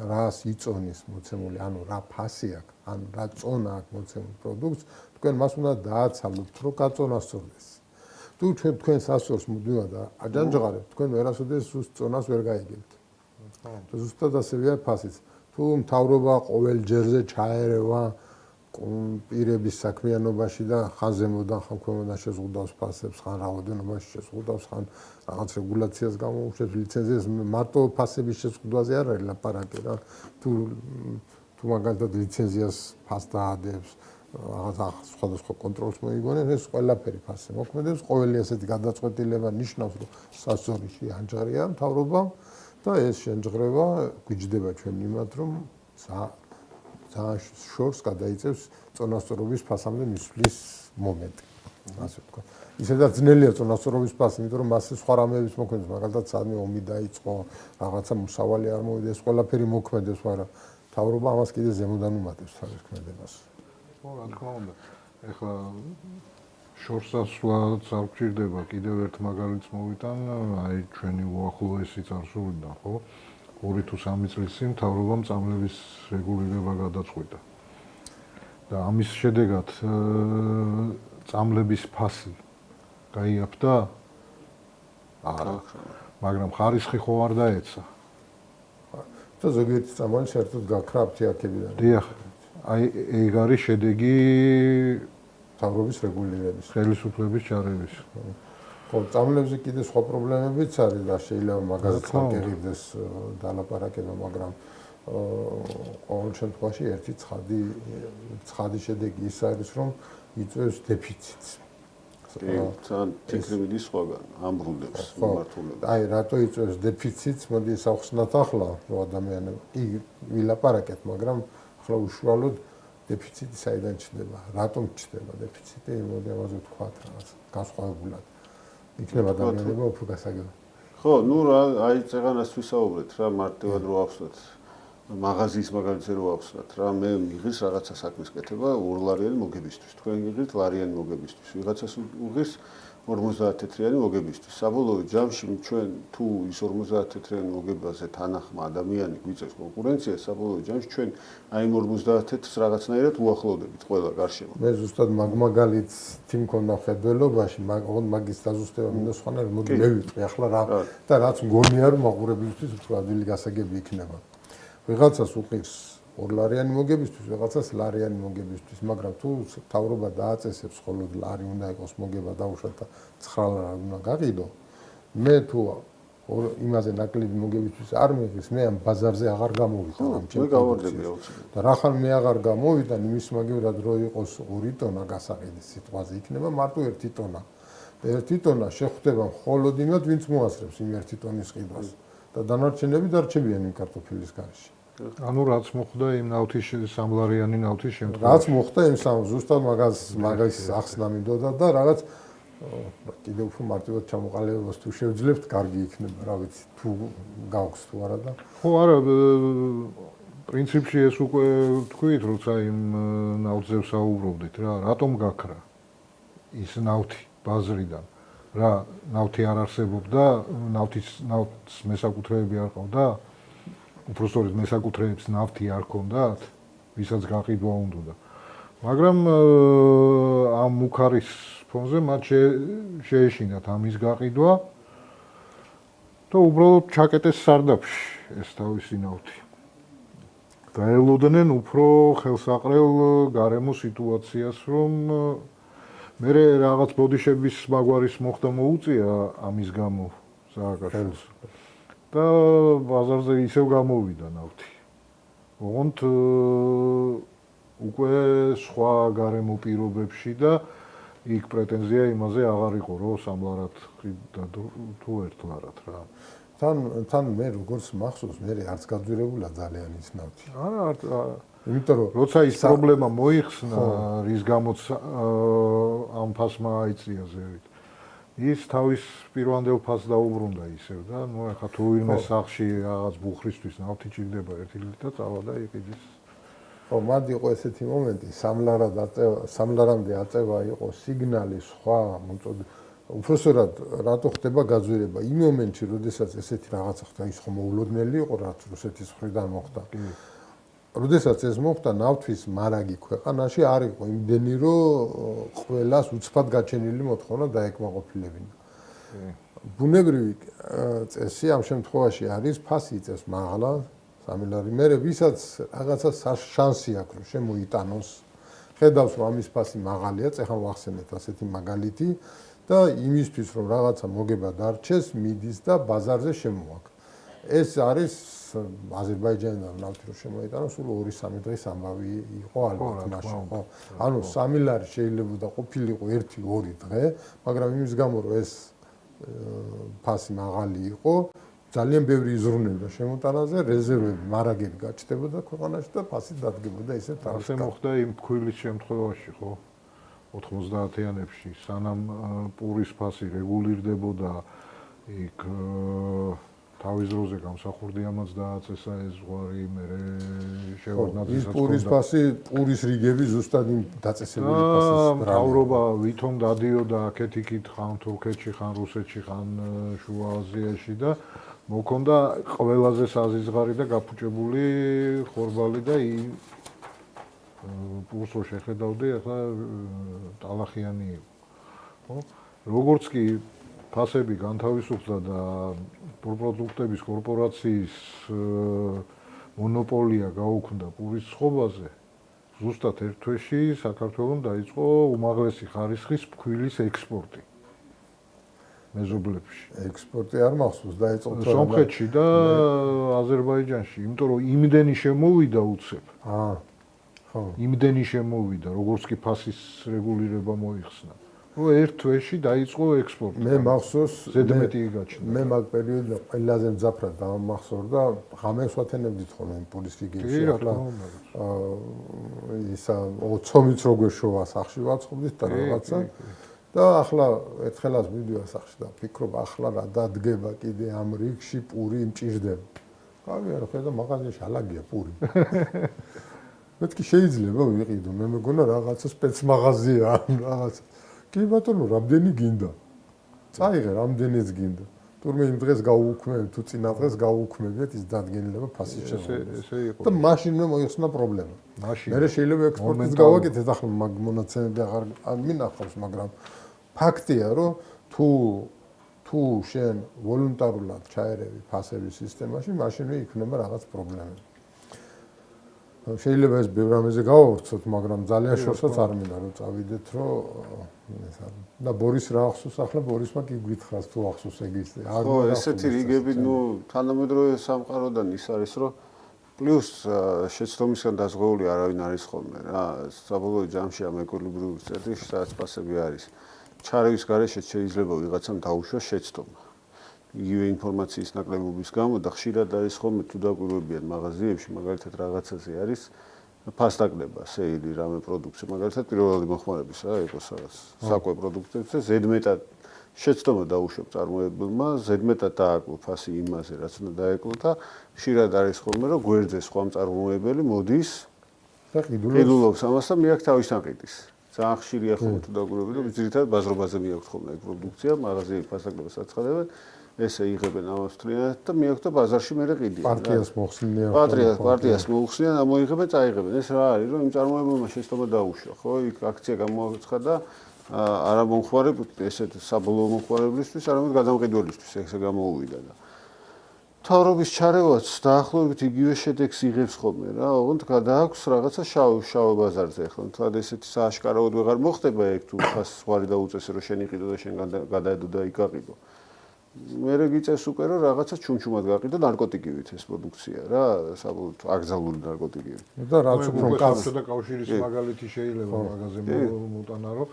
რას იწონის მოცემული, ანუ რა ფასი აქვს, ანუ რა წონა აქვს მოცემულ პროდუქტს, თქვენ მას უნდა დააცალოთ, რომ გაწონასწორდეს. თუ თქვენ სასწორს მუდმივად აჯანჯღარებთ, თქვენ ვერასოდეს ზუსტ წონას ვერ გაიგებთ. და ზუსტად ასევეა ფასიც. თუ მთავრობა ყოველ ჯერზე ჩაერევა პირების საქმიანობაში და ხან ზემოდან ხან ქვემოდან შეზღუდავს ფასებს, ხან რაოდენობაში შეზღუდავს, ხან რაღაც რეგულაციას გამოუშვებს, ლიცენზიას, მარტო ფასების შეზღუდვაზე არ არის ლაპარაკი რა. თუ მაგალითად ლიცენზიას ფას დაადებს, რაღაც სხვადასხვა კონტროლს მოიგონებს, ეს ყველაფერი ფასზე მოქმედებს, ყოველი ასეთი გადაწყვეტილება ნიშნავს, რომ სასწორში ანჯღარია მთავრობა და ეს შენჯღრება გვიჯდება ჩვენ იმათ, რომ შორს გადაიწევს წონასწორობის ფასამდე მისვლის მომენტი. ასე ვთქვა. ისედაც ძნელია წონასწორობის ფასი, იმიტომ რომ მასზე სხვა რამეების მოქმედებს, მაგალითად სადმე ომი დაიწყო, რაღაცა მოსავალი არ მოვიდა, ეს ყველაფერი მოქმედებს, მაგრამ მთავრობა ამას კიდე ზემოდან უმატებს თავის ქმედებას.
ხო, რა თქმა უნდა. ეხლა შორსასვლაც არ გვჭირდება, კიდევ ერთ მაგალითს მოვიტან, აი ჩვენი უახლოესი წარსულიდან, ხო? 2 თუ 3 წლის წინ მთავრობამ წამლების რეგულირება გადაწყვიტა. და ამის შედეგად წამლების ფასი გაიაფთა? არა. მაგრამ ხარისხი ხო არ დაეცა.
და ზოგიერთი წამალი საერთოდ გაქრა აფთიაქებიდან.
დიახ. აი ეგ არის შედეგი
მთავრობის რეგულირების,
ხელისუფლების ჩარევის.
ხო, წამლებზე კიდე სხვა პრობლემებიც არის და შეიძლება მაგაზეც აღიღდეს დალაპარაკება, მაგრამ ყოველ შემთხვევაში ერთი ცხადი შედეგი ის არის, რომ იწვევს დეფიციტს.
ძალიან თექნიკები სხვაგან ამბრუნდებს მიმართულებას.
აი, რატო იწვევს დეფიციტს? მოდი საუხსნათ ახლა, რომ ადამიანები ვილაპარაკეთ, მაგრამ ახლა უშუალოდ დეფიციტი საიდან ჩნდება? რატომ ჩნდება დეფიციტი? მოდი ამაზე ვთქვათ რაღაც განსხვავებულად. იქნება ადამიანება უფრო გასაგები.
ხო, ნუ რა, აი წეღანას ვისაუბრეთ რა, მარტივად რო ავსვათ. მაღაზიის მაგალითზე რო ავსვათ რა, მე მიღირს რაღაცა საქმის კეთება 2 ლარიანი მოგებისთვის. თქვენ გიღირთ ლარიანი მოგებისთვის. ვიღაცას უღირს 50 თეთრიანი მოგებისთვის. საბოლოო ჯამში ჩვენ თუ ის 50 თეთრიანი მოგებაზე თანახმა ადამიანი გვიწევს კონკურენციას, საბოლოო ჯამში ჩვენ აი 50 თეთრს რაღაცნაირად უახლოვდებით ყველა გარშემო.
მე ზუსტად მაგალითს თი მქონდა ხედველობაში, მაგის დაზუსტება მინდა სხვანაირად მოდი მე ვიტყვი ახლა რა და რაც მგონია რომ მაყურებლისთვის უფრო ადვილი გასაგები იქნება. ვიღაცას უყირს ორლარიანი მოგებისთვის, ვიღაცას ლარიანი მოგებისთვის, მაგრამ თუ თავრობა დააწესებს მხოლოდ ლარი უნდა იყოს მოგება დაუშვათ და 9 ლარი უნდა გაყიდო, მე თუ იმაზე ნაკლები მოგებისთვის არ მიღის, მე ამ ბაზარზე აღარ გამოვიდა ამ ჩემს და რახან მე აღარ გამოვიდა, იმის მაგივრად რო იყოს 2 ტონა გასაყიდი სიტყვაზე იქნება მარტო 1 ტონა. 1 ტონა შეხვდება მხოლოდ იმათ, ვინც მოასწრებს იმ 1 ტონის ყიდვას და დანარჩენები დარჩებიან იმ კარტოფილის გარშე.
ანუ რაც მოხდა იმ ნავთის სამლარიანი ნავთის შემთხვევაში.
რაც მოხდა იმ ზუსტად მაგას ახსნა მინდოდა და რაღაც კიდევ უფრო მარტივად ჩამოყალიბებას თუ შევძლებთ, კარგი იქნება, რა ვიცი, თუ გაქვს თუ არა და
ხო, არა, პრინციპში ეს უკვე თქვით, როცა იმ ნავთზე ვსაუბრობდით რა, რატომ გაქრა ის ნავთი ბაზრიდან? რა, ნავთი არ არსებობდა, ნავთს მესაკუთრეები არ ყავდა? უпростоრად მესაკუთრეებს ნავთი არ ქონდათ, ვისაც გაყიდვა უნდოდა. მაგრამ ამ მუქარის ფონზე მათ შეეშინათ ამის გაყიდვა და უბრალოდ ჩაკეტეს სარდაფში ეს თავისი ნავთი. დაელოდნენ უფრო ხელსაყრელ გარემო სიტუაციას, რომ მე რაღაც ბოდიშების მაგვარის მოხდა მოუწია ამის გამო სააკაშვილს. და ბაზარზე ისევ გამოვიდა ნავთი. ოღონდ უკვე სხვა გარემო პირობებში და იქ პრეტენზია იმაზე აღარ იყო, რომ სამლარად ყიდდა თუ 1 ლარად რა.
თან მე როგორც მახსოვს, მე არც გაძვირებულა ძალიან ის ნავთი.
არა,
იმიტომ რომ
როცა ის პრობლემა მოიხსნა, რის გამოც ამ ფასმა აიწია ზევით. ის თავის პირვანდელ ფასს დაუბრუნდა ისევ და ნუ ახლა თუ ვინმე სახში რაღაც ბუხრისთვის ნავთი ჭირდება 1 ლიტრი და წავა და იყიდის.
ხო, მად იყო ესეთი მომენტი, სამლარამდე აწევა იყო სიგნალი სხვა მოწოდ უბრალოდ რატო ხდება გაძვირება? იმ მომენტში, როდესაც ესეთი რაღაცა ხდა, ის ხომ მოულოდნელი იყო, რაც რუსეთის მხრიდან მოხდა. როდესაც ეს მოხდა, ნავთვის მარაგი ქვეყანაში არ იყო იმდენი, რომ ყველას უცბად გაჩენილი მოთხოვნა დაეკმაყოფილებინა. ბუნებრივი წესი ამ შემთხვევაში არის ფასი იწევს მაღლა, 3 ლარი. მე ვისაც რაღაცა შანსი აქვს, რომ შემოიტანოს, ხედავს, რომ ამის ფასი მაღალია, ეხლა ვახსენეთ ასეთი მაგალითი და იმისთვის, რომ რაღაცა მოგება დარჩეს, მიდის და ბაზარზე შემოაქვს. ეს არის აზერბაიჯანიდან ნავთი რომ შემოიტანოს, სულ 2-3 დღის ამბავი იყო ალბათ მაშინ, ხო? ანუ 3 ლარი შეიძლება ყოფილიყო 1-2 დღე, მაგრამ იმის გამო რომ ეს ფასი მაღალი იყო, ძალიან ბევრი იზრუნებდა შემოტანაზე, რეზერვები, მარაგები გაჩნდებოდა ქვეყანაში და ფასი დადგებოდა ისე თავის.
ასე მოხდა იმ ფქვილის შემთხვევაში, ხო? 90-იანებში, სანამ პურის ფასი რეგულირდებოდა, იქ თავის დროზე გამსახურდიამაც დააწესა ეს ზღვარი, მე შევარდნაძესაც
ჰქონდა. პურის ფასი, პურის რიგები ზუსტად იმ დაწესებული ფასის
მთავრობა ვითომ დადიოდა აქეთ-იქით, ხან თურქეთში, ხან რუსეთში, ხან შუა აზიაში და მოქონდა ყველაზე საზიზღარი და გაფუჭებული ხორბალი და პურს რო შეხედავდი, ახლა ტალახიანი იყო. ხო? როგორც კი ფასები განთავისუფლდა და პროდუქტების კორპორაციის მონოპოლია გაუქმდა პურის ცხობაზე, ზუსტად 1 თვეში საქართველოს დაიწყო უმაღლესი ხარისხის ფქვილის ექსპორტი მეზობლებში.
ექსპორტი არ მახსოვს, დაიწყო
სომხეთში და აზერბაიჯანში, იმიტომ რომ იმდენი შემოვიდა უცებ.
ხო.
იმდენი შემოვიდა, როგორც კი ფასის რეგულირება მოიხსნა. რომ 1 თვეში დაიწყო ექსპორტი.
მე მახსოვს,
ზედმეტი გაჩნდა.
მე მაგ პერიოდში ყველაზე მძაფრად დამახსოვრდა, ღამეს ვათენებდით ხოლმე პურის რიგებში, ახლა ისა ოცომიც როგორ შოვა სახში ვაწყობდით და რაღაცა და ახლა ერთხელაც მივდივარ სახში და ვფიქრობ, ახლა რა დადგება კიდე ამ რიგში პური მჭირდება. გავიარე, ხედავ მაღაზიაში ალაგია პური. მეთქი შეიძლება ვიყიდო, მე მეგონა რაღაცა სპეცმაღაზია, რაღაცა. კი ბატონო, რამდენი გინდა? წაიღე, რამდენიც გინდა. თურმე იმ დღეს გაუუქმებ, თუ წინა დღეს გაუუქმებიათ ის დადგენილება ფასის შეღებაზე.
ესე იყო.
და მაშინ მე მოიხსნა პრობლემა.
მაშინ.
მე შეიძლება ექსპორტის გავაკეთეთ, ახლა მაგ მონაცემები აღარ მინახავს, მაგრამ ფაქტია, რომ თუ შენ ვოლუნტარულად ჩაერევი ფასების სისტემაში, მაშინვე იქნება რაღაც პრობლემები. შეიძლება ეს ბევრ რამეზე გავავრცოთ, მაგრამ ძალიან შორსაც არ მინდა რომ წავიდეთ, რომ ეს არის. და ბორის რა ახსოვს ახლა ბორისმა კი გითხრას თუ ახსოვს ეგ ის.
ხო, ესეთი რიგები, თანამედროვე სამყაროდან ის არის, რომ პლუს შეცდომისგან დაზღვეული არავინ არის ხოლმე რა. საბოლოო ჯამში ამ ეკვილიბრიუმის წერტილში სადაც ფასები არის. ჩარევის გარეშე შეიძლება ვიღაცამ დაუშვას შეცდომა. იგივე ინფორმაციის ნაკლებობის გამო და ხშირად არის ხოლმე თუ დაკვირვებიან მაღაზიებში, მაგალითად რაღაცაზე არის ფასდაკლება, სეილი, რამე პროდუქცია, მაგალითად პირველადი მოხმარების რა, იყოს რაღაც საკვე პროდუქტებზე, ზედმეტად შეცდომა დაუშვებ წარმოებელმა, ზედმეტად დააკლო ფასი იმაზე, რაც უნდა დაეკლო და ხშირად არის ხოლმე, რომ გვერდზე სხვა მწარმოებელი მოდის
და
ყიდულობს ამას და მიაქვს თავის ანკეტის. ძალიან ხშირია ხოლმე თუ დაკვირვებები, ძირითადად ბაზრობაზე მიაქვს ხოლმე ეგ პროდუქცია, მაღაზიები ფასდაკლებას აცხადებენ. ესე იღებენ ამას მთლიანად და მიაქვს და ბაზარში მერე ყიდიან.
პარტიას მოხსნიან.
პარტიას მოუხსნიან, ამოიღებენ, წაიღებენ. ეს რა არის, რომ იმ წარმოებელმა შეცდომა დაუშვა, ხო? იქ აქცია გამოაცხადა და არა მომხმარებლისთვის, ესეთ საბოლოო მომხმარებლისთვის, არამედ გადამყიდველისთვის ესე გამოუვიდა და მთავრობის ჩარევაც დაახლოებით იგივე შედეგს იღებს ხოლმე რა. ოღონდ გადააქვს რაღაცა შავ ბაზარზე ახლა. თლად ესეთი სააშკარაოდ ვეღარ მოხდება ეგ თუ ფას ზღვარი დაუწესე რომ შენ იყიდო და შენ გადაედო და იქ აყიდო. მერე გიწევს უკვე რომ რაღაცა ჩუმჩუმად გაყიდო ნარკოტიკივით ეს პროდუქცია რა, საბოლოოდ აკრძალული ნარკოტიკივით.
და რაც უფრო
კავშირი და კავშირის მაგალითი შეიძლება მაგაზე მოტანა რომ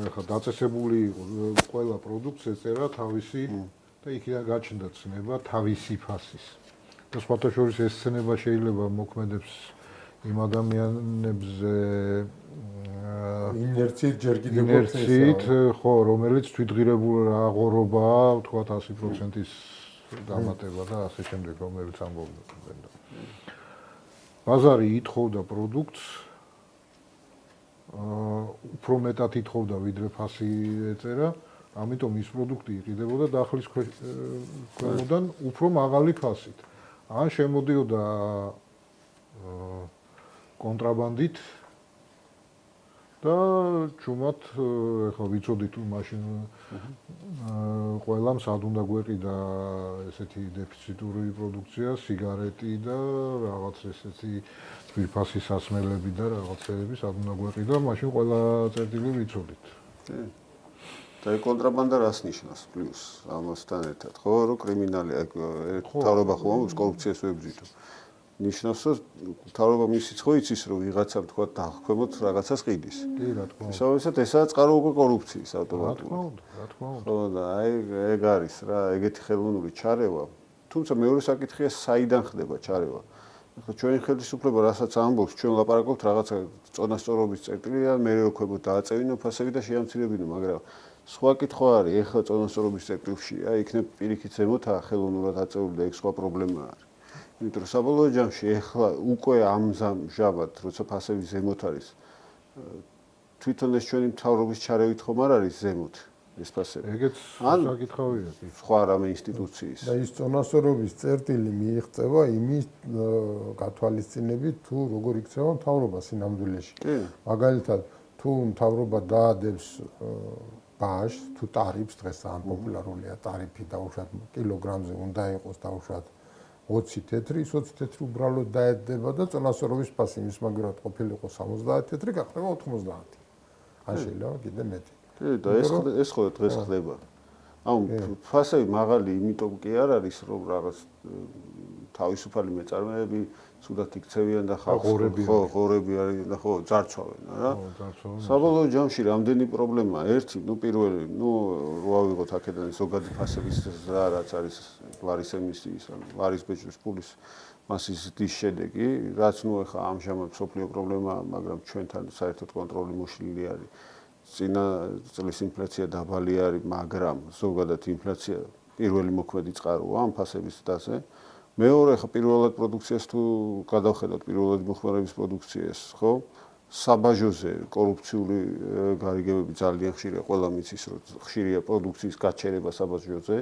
ეხლა დაწესებული ყველა პროდუქტს ეწერა თავისი და იქიდან გაჩნდა ცნება თავისი ფასის. და სხვათა შორის ეს ცნება შეიძლება მოქმედებს იმ ადამიანებზე
ინერციით ჯერ კიდევ
ინერციით, ხო, რომელიც თვითღირებულ აღორობაა, ვთქვათ 100%-ის დამატება და ასე შემდეგ, რომელიც ამბობენ. ბაზარი ითხოვდა პროდუქტს, უფრო მეტად ითხოვდა, ვიდრე ფასი ეწერა, ამიტომ ის პროდუქტი იყიდებოდა დახლის ქვემოდან უფრო მაღალი ფასით. ან შემოდიოდა კონტრაბანდით და ჩუმად ეხლა ვიცოდით მაშინ ყველამ სად უნდა გვეყიდა ესეთი დეფიციტური პროდუქცია, სიგარეტი და რაღაც ესეთი ძვირფასი სასმელები და რაღაცეები სად უნდა გვეყიდა, მაშინ ყველა წერტილი ვიცოდით.
და კონტრაბანდა რას ნიშნავს პლუს ამასთან ერთად, ხო, რომ კრიმინალი თავრობა ხომ კორუფციას ვებრძვიტო. ნიშნავს, რომ თავრობა მისიც ხო იცის, რომ ვიღაცა თქვა დახვემოთ რაღაცას ყიდის.
კი, რა თქმა უნდა.
შესაბამისად, ესაა წყარო უკვე კორუფციის ავტომატურად.
რა თქმა უნდა.
ხო, და აი ეგ არის რა, ეგეთი ხელოვნური ჩარევა. თუმცა მეორე საკითხია, საიდან ხდება ჩარევა. ახლა ჩვენი ხელისუფლება რასაც ამბობს, ჩვენ ლაპარაკობთ რაღაცა წონასწორობის წერტილია, მე რო ქვემოთ დააწევინო ფასები და შეამცირებინო, მაგრამ სხვა კითხვა არის, ეხლა წონასწორობის წერტილშია, იქნებ პირიქით ზემოთ ხელოვნურად აწეული და ეგ სხვა პრობლემა არის. იმიტომ რომ საბოლოო ჯამში ეხლა უკვე ამჟამად, როცა ფასები ზემოთ არის, თვითონ ეს ჩვენი მთავრობის ჩარევით ხომ არ არის ზემოთ ეს ფასები.
ეგეც საკითხავია.
სხვა რამე ინსტიტუციის.
და ის წონასწორობის წერტილი მიიღწევა იმის გათვალისწინებით, თუ როგორ იქცევა მთავრობა სინამდვილეში. მაგალითად, თუ მთავრობა დაადებს ბაჟს, თუ ტარიფს, დღეს ძალიან პოპულარულია ტარიფი დაუშვათ კილოგრამზე უნდა იყოს დაუშვათ 20 თეთრი, 20 თეთრი უბრალოდ დაედება და წონასწორობის ფასი იმის მაგერად ყოფილიყო 70 თეთრი, გახდება 90. ან შეიძლება კიდე მეტი.
და ეს ხო დღეს ხდება. ფასები მაღალი იმიტომ კი არ არის, რომ რაღაც თავისუფალი მეწარმეები სულად იქცევიან და ღორები არის და ხო ძარცვავენ რა. საბოლოო ჯამში რამდენი პრობლემაა? ერთი, პირველი, რო ავიღოთ აქედან ზოგადი ფასების ზრდა, რაც არის ლარის ემისიის, ლარის ბეჭდვის ფულის მასის ზრდის შედეგი, რაც ახლა ამჟამად მსოფლიო პრობლემაა, მაგრამ ჩვენთან საერთოდ კონტროლი მოშლილი არის. წინა წლის ინფლაცია დაბალი არის, მაგრამ ზოგადად ინფლაცია პირველი მოქმედი წყაროა ამ ფასების ზრდაზე. მეორე ხა პირველად პროდუქციას თუ გადავხედოთ პირველად მოხმარების პროდუქციას, ხო? საბაჟოზე კორუფციული გარიგებები ძალიან ხშირია, ყველა მიცის რომ ხშირია პროდუქციის გაჩერება საბაჟოზე,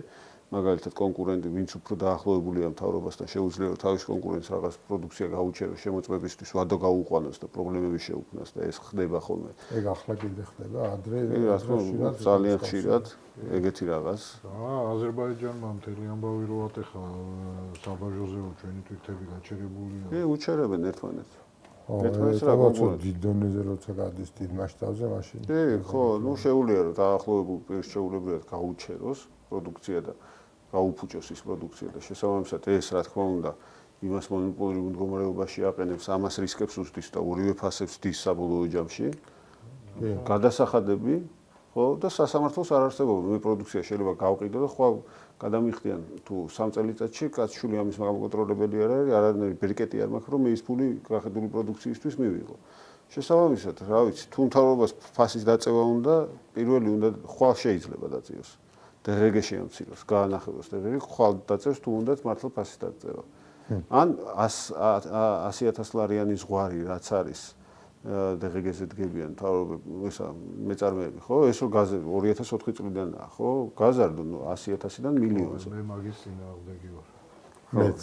მაგალითად კონკურენტი ვინც უფრო დაახლოებულია მთავრობასთან შეუძლია რომ თავის კონკურენტს რაღაც პროდუქცია გაუჩეროს შემოწმებისთვის ვადო გაუყვანოს და პრობლემები შეუქმნას და ეს ხდება ხოლმე.
ეგ ახლა კიდე ხდება ადრე
ძალიან ხშირად ეგეთი რაღაც.
აზერბაიჯანმა მთელი ამბავი რო ატეხა საბაჟოზეო ჩვენი თვითები გაჩერებულია.
უჩერებენ ერთმანეთს.
ერთმანეთს რა კონკურენტი დიდ დონეზე როცა გადის დიდ მასშტაბზე მაშინ.
ხო, ნუ შეუძლია რომ დაახლოებულ პირს შეუძლებელად გაუჩეროს პროდუქცია და გაუფუჭოს ის პროდუქცია და შესაბამისად ეს რა თქმა უნდა იმას მონოპოლურ მდგომარეობაში აყენებს ამას რისკებს უსდის და ორივე ფასებს დის საბოლოო ჯამში. გადასახადები ხო და სასამართლოს არ არსებობა მე პროდუქცია შეიძლება გავყიდო და ხო გადამიხდიან თუ 3 წელიწადში კაცშული ამის გამოკონტროლებელი არ არის არანაირი ბრიკეტი არ მაქვს რომ ის ფული გახედული პროდუქციისთვის მივიღო. შესაბამისად რა ვიცი თუ მთავრობას ფასის დაწევა უნდა პირველი უნდა ხვალ შეიძლება დაწიოს. დღეგე შეამციროს, გაანახებოს დღეგე, ხვალ დაწევს თუ უნდათ მართლა ფასის დაწევა. ან 100,000 ლარიანი ზღვარი რაც არის დღეგეზე დგებიან ისა მეწარმეები, ხო? ეს რო 2004 წლიდანაა, ხო? გაზარდო 100,000-დან მილიონზე.
მე მაგის წინააღმდეგი ვარ.
მეც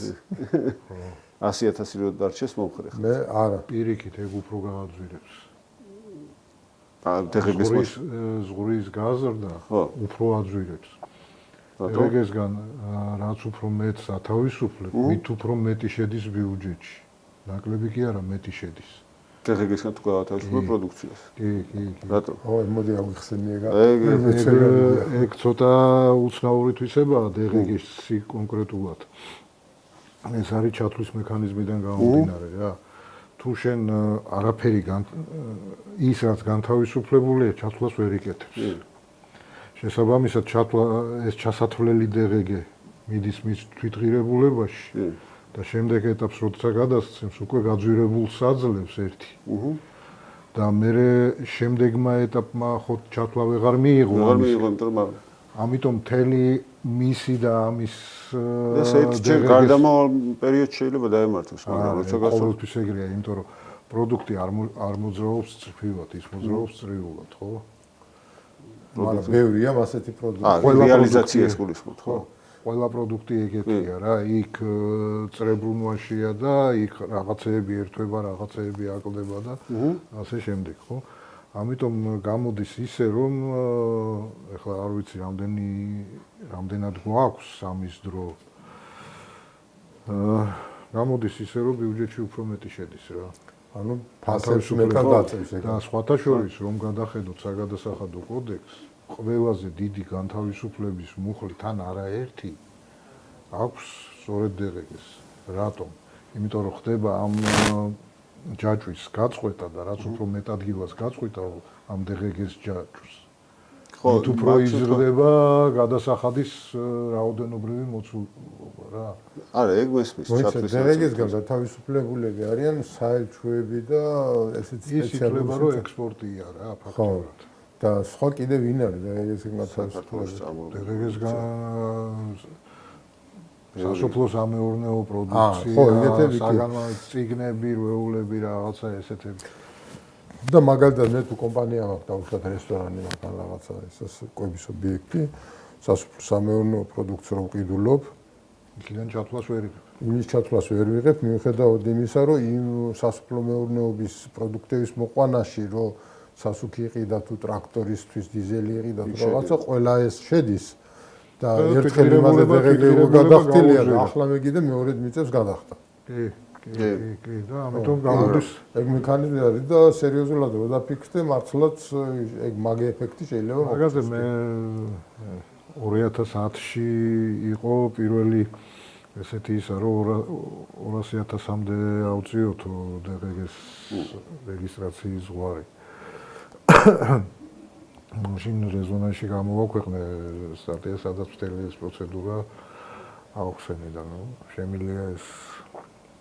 100,000 რო დარჩეს მომხრე ხარ.
მე არა.
პირიქით ეგ უფრო გააძვირებს.
დღეგეს
ზღურის გაზრდა უფრო აძვირებს. დღეგესგან რაც უფრო მეტს ათავისუფლებ, მით უფრო მეტი შედის ბიუჯეტში. ნაკლები კი არა, მეტი შედის.
დღეგესგან თუ გაათავისუფლებ პროდუქციას.
კი.
რატო?
მოდი აღვიხსენე
ეგ ცოტა უცნაური თვისებაა დღეგესი კონკრეტულად. ეს არის ჩათვლის მექანიზმიდან გამომდინარე რა. თუ შენ არაფერი ის რაც განთავისუფლებულია, ჩათვლას ვერ იკეთებს. შესაბამისად, ეს ჩასათვლელი დღეგე მიდის მის თვითღირებულებაში და შემდეგ ეტაპს როცა გადასცემს, უკვე გაძვირებულს აძლევს ერთი. და მე შემდეგმა ეტაპმა ხო ჩათვლა ვეღარ მიიღო.
ვეღარ მიიღო, იმიტომ რომ
ამიტომ მთელი მისი და ამის
ეს ერთ გარდამავალ პერიოდში შეიძლება დაემართოს, მაგრამ როცა
ყოველთვის ეგრეა, იმიტომ რომ პროდუქტი არ მოძრაობს წრფივად, ის მოძრაობს წრიულად, ხო?
მაგრამ ბევრია ასეთი პროდუქტი.
რეალიზაციას გულისხმობთ, ხო?
ყველა პროდუქტი ეგეთია რა, იქ წრებრუნვაშია და იქ რაღაცეები ერთვება, რაღაცეები აკლდება და ასე შემდეგ, ხო? ამიტომ გამოდის ისე რომ ეხლა არ ვიცი რამდენად გვაქვს ამის დრო. გამოდის ისე რომ ბიუჯეტში უფრო მეტი შედის რა.
ანუ ფასებს მეტად დაწევს ეგ.
და სხვათა შორის რომ გადახედოთ საგადასახადო კოდექსს, ყველაზე დიდი განთავისუფლების მუხლი თან არაერთი აქვს სწორედ დღეგეს. რატომ? იმიტომ რომ ხდება ამ ჯაჭვის გაწყვეტა და რაც უფრო მეტ ადგილას გაწყვეტა ამ დღეგეს ჯაჭვს. ხო, თუ უფრო იზრდება გადასახადის რაოდენობრივი მოცულობა რა.
არა, ეგ მესმის
ჩათვლის. დღეგესგან თავისუფლებულები არიან საელჩოები და ესეც
სპეციალური ის რომ ექსპორტია რა ფაქტობრივად.
და სხვა კიდე ვინ არის დღეგესგან თავისუფლებული?
დღეგესგან სასოფლო-სამეურნეო პროდუქცია, საგანმანათლებლო წიგნები, რვეულები, რაღაცა ესეთები.
და მაგალითად მე თუ კომპანია მაქვს დაუშვათ რესტორანი მაქვს ან რაღაცა ეს კვების ობიექტი, სასოფლო-სამეურნეო პროდუქტს რო ვყიდულობ,
იქიდან ჩათვლას ვერ იღებ.
იმის ჩათვლას ვერ ვიღებ, მიუხედავად იმისა, რომ იმ სასოფლო-მეურნეობის პროდუქტების მოყვანაში, რომ სასუქი იყიდა თუ ტრაქტორისთვის დიზელი იყიდა თუ რაღაცა, ყველა ეს შედის. და ერთხელ იმაზე დღეგე გადახდილია და ახლა მეგიდე მეორედ მიწევს გადახდა.
კი, და ამიტომ გამოდის
ეგ მექანიზმი არის და სერიოზულად რო დაფიქრდე, მართლაც ეგ მაგ ეფექტი შეიძლება
მაგაზე მე 2010-ში იყო პირველი ესეთი ისა რომ 200,000-მდე ავწიოთო დღეგეს რეგისტრაციის ზღვარი. მაშინ რეზონანსში გამოვაქვეყნე სტატია, სადაც მთელი ეს პროცედურა აუხსენე და შემიძლია ეს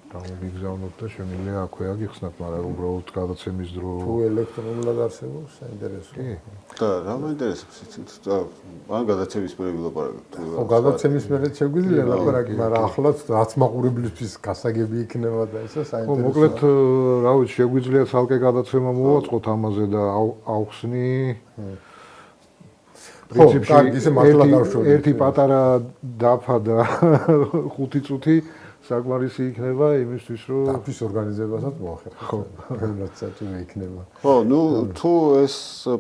გამოგიგზავნოთ და შემიძლია აქვე აგიხსნათ, მაგრამ უბრალოდ გადაცემის დრო
თუ ელექტრონულად არსებობს, საინტერესოა.
და რა მაინტერესებს იცით? ან გადაცემის მერე ვილაპარაკებთ.
ხო, გადაცემის მერე შეგვიძლია ლაპარაკი, მაგრამ ახლაც რაც მაყურებლისთვის გასაგები იქნება და ესა საინტერესოა.
ხო, მოკლედ, რა ვიცი, შეგვიძლია ცალკე გადაცემა მოვაწყოთ ამაზე და აუხსნი. პრინციპში
კარგი, ისე მართლა დავშოვდი.
ერთი პატარა დაფა და 5 წუთი საკმარისი იქნება იმისთვის, რომ
დაფის ორგანიზებასაც მოახერხებს. ხო, რაც საჭირო იქნება.
ხო, ნუ თუ ეს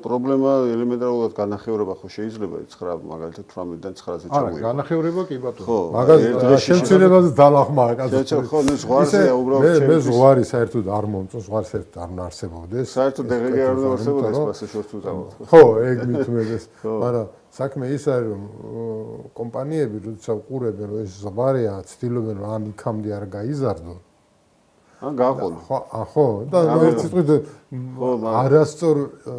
პრობლემა ელემენტარულად განახევრება ხო შეიძლება 9 მაგალითად 18-დან 9-ზე
არა,
ჩავიო.
განახევრება კი ბატონო.
ხო,
მაგალითად შემცირებაზე დალახმა
შეჩო ხო ნუ ზღვარზეა უბრალოდ
მე ზღვარი საერთოდ არ მომწონს, ზღვარი საერთოდ არ არსებობდეს.
საერთოდ ეგრე არ უნდა არსებობდეს პასე შორს უწამოთ.
ხო, ეგ მithumedes. მაგრამ საქმე ის არის რომ კომპანიები როდესაც ყურებენ რომ ეს ზღვარია, ცდილობენ რომ ამ იქამდე არ გაიზარდონ.
ან გაყოლო.
ხო, და ერთ სიტყვით არასწორ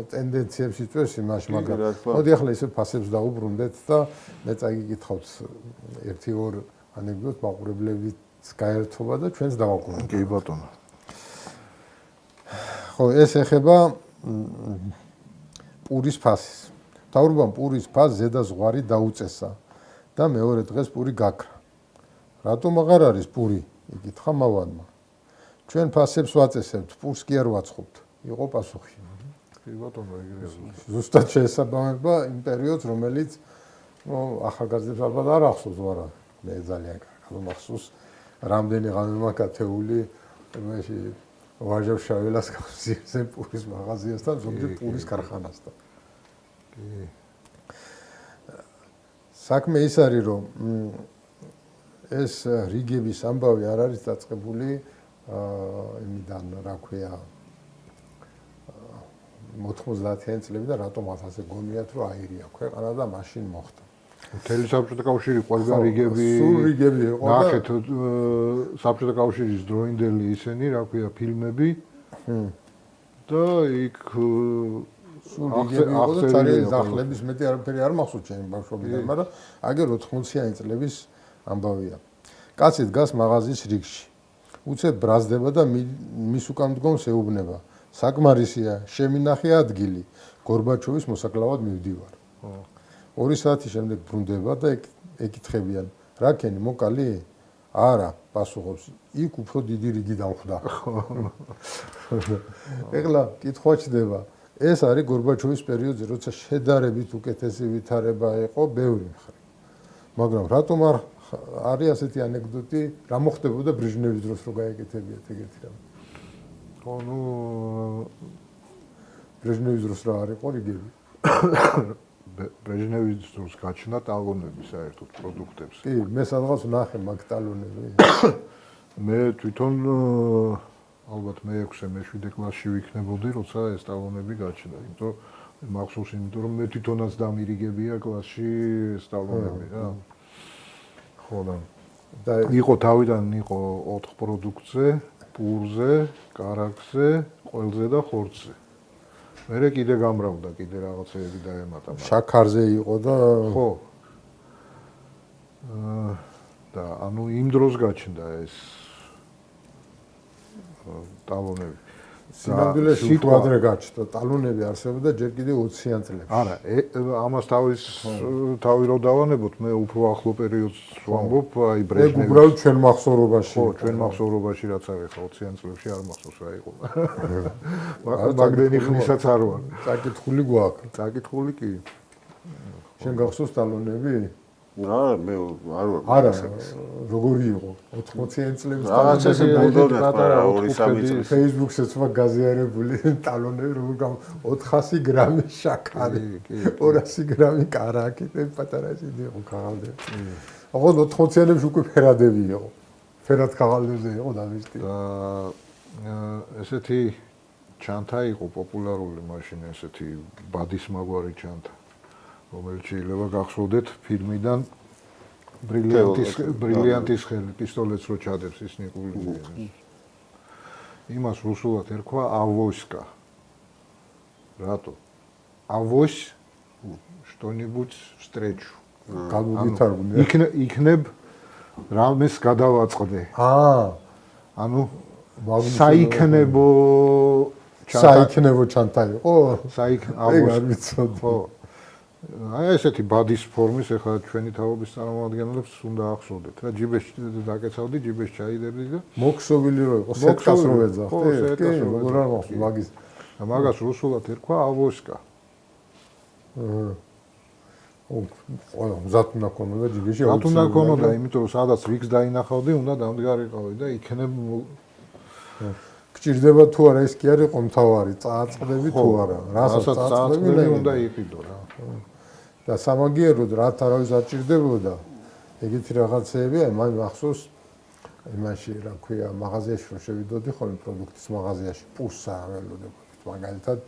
ტენდენციებს იწვევს იმაში, მაგრამ მოდი ახლა ისე ფასებს დაუბრუნდეთ და მე წაგიკითხავთ 1-2 ანეკდოტს მაყურებლებით გაერთობა და ჩვენს დავაკვირდით.
კი ბატონო.
ხო, ეს ეხება პურის ფასს. თავრობამ პურის ფასს ზედა ზღვარი დაუწესა და მეორე დღეს პური გაქრა. რატომ აღარ არის პური? იკითხა მავანმა. ჩვენ ფასებს ვაწესებთ, პურს კი არ ვაცხობთ. იყო პასუხი.
კი ბატონო, ეგრეა.
ზუსტად შეესაბამება იმ პერიოდს, რომელიც ახალგაზრდებს ალბათ არ ახსოვს, მაგრამ მე ძალიან კარგად მახსოვს, რამდენი ღამე მაკათეული იმაში ვაჟებ შაველას გავზიარზე პურის მაღაზიასთან, ზოგჯერ პურის ქარხანასთან. საქმე ის არის, რომ ეს რიგების ამბავი არ არის დაწყებული იმიდან, რა ქვია, 90-იანი წლები და რატომაც ასე გონიათ, რომ აირია ქვეყანა და მაშინ მოხდა.
მთელი საბჭოთა კავშირი ყველგან რიგები
სულ რიგები იყო და
ნახეთ საბჭოთა კავშირის დროინდელი ისინი, რა ქვია, ფილმები და იქ
სულ რიგები იყო და ძალიან დახლების მეტი არაფერი არ მახსოვს ჩემი ბავშვობიდან, მაგრამ აგერ 80-იანი წლების ამბავია. კაცი დგას მაღაზიის რიგში. უცებ ბრაზდება და მის უკან მდგომს ეუბნება. საკმარისია, შემინახე ადგილი. გორბაჩოვის მოსაკლავად მივდივარ. 2 საათის შემდეგ ბრუნდება და ეკითხებიან, რა ქენი, მოკალი? არა, პასუხობს, იქ უფრო დიდი რიგი დამხვდა. ეხლა კითხვა ჩდება, ეს არის გორბაჩოვის პერიოდზე, როცა შედარებით უკეთესი ვითარება იყო ბევრი მხრივ. მაგრამ რატომ არ არის ასეთი ანეკდოტი, რა მოხდებოდა ბრეჟნევის დროს რო გაეკეთებიათ ეგეთი რამე?
ხო, ნუ
ბრეჟნევის დროს რა არ იყო რიგები?
ბრეჟნევის დროს გაჩნდა ტალონები საერთოდ პროდუქტებს.
კი, მე სადღაც ვნახე მაგ ტალონები.
მე თვითონ ალბათ მე 6-ე, მე 7-ე კლასში ვიქნებოდი, როცა ეს ტალონები გაჩნდა. იმიტომ მახსოვს, იმიტომ რომ მე თვითონაც დამირიგებია კლასში ეს ტალონები რა. ხო და იყო თავიდან იყო 4 პროდუქტზე, პურზე, კარაქზე, ყველზე და ხორცზე. მერე კიდე გამრავდა, კიდე რაღაცეები დაემატა.
შაქარზე იყო და
ხო. და ანუ იმ დროს გაჩნდა ეს ტალონები.
სინამდვილეში უფრო ადრე გაჩნდა, ტალონები არსებობდა ჯერ კიდევ 20-იან წლებში.
არა, ამას თავი რო დავანებოთ, მე უფრო ახლო პერიოდს ვამბობ, აი ბრეჟნევის.
ეგ უბრალოდ ჩვენ მახსოვრობაში.
ხო, ჩვენ მახსოვრობაში რაც არის, 20-იან წლებში არ მახსოვს რა იყო. მაგდენი ხნისაც არ ვარ.
წაკითხული გვაქვს.
წაკითხული კი.
შენ გახსოვს ტალონები?
არა, მე არ ვარ.
არა, როგორი იყო? 80-იან წლების
რაღაც ესე მოდონეთ, მაგრამ 2-3 წელი.
Facebook-საც მაგ გაზიარებული ტალონები, როგორ 400 გრამი შაქარი, 200 გრამი კარაქი, და პატარა ისინი იყო ქაღალდები. ოღონდ 80-იანებში უკვე ფერადები იყო. ფერად ქაღალდებზე იყო დამიშტი.
და ესეთი ჩანთა იყო პოპულარული მაშინ, ესეთი ბადისმაგვარი ჩანთა. რომელიც შეიძლება გახსოვდეთ ფილმიდან ბრილიანტის ხელი, პისტოლეტს რო ჩადებს ის ნიკული. იმას რუსულად ერქვა ავოська. რატო? Авось что-нибудь встречу.
გადმოგითარგმნე.
იქნებ რამეს გადავაწყდე. ანუ საიქნებო
ჩანთა იყო?
საიქნებო
არ ვიცოდი.
ხო. აი ესეთი ბადის ფორმის ახლა ჩვენი თაობის წარმომადგენლებს უნდა ახსოვდეთ რა ჯიბეში დაკეცავდი ჯიბეში ჩაიდერდი და
მოქსოვილი რო იყო სეტკას რო ეძახდი კი როგორ არ მახსოვს მაგის
მაგას რუსულად ერქვა ავოська
ყველა მზად უნდა ქონოდა ჯიბეში
რა თქმა უნდა ქონოდა, იმიტომ რომ სადაც რიგს დაინახავდი, უნდა დამდგარიყავი და იქნებ
გჭირდება თუ არა ის კი არის ყომთავარი, წააწყდები თუ არა. რასაც
წააწყდები უნდა იყიდო რა.
და სამაგიეროდ რაც არავის არ ჭირდებოდა, ეგეთი რაღაცეები, აი მან მახსოვს იმაში რა ქვია, მაღაზიაში რომ შევიდოდი ხოლმე პროდუქტის მაღაზიაში, პუსა ველოდებოდით, მაგალითად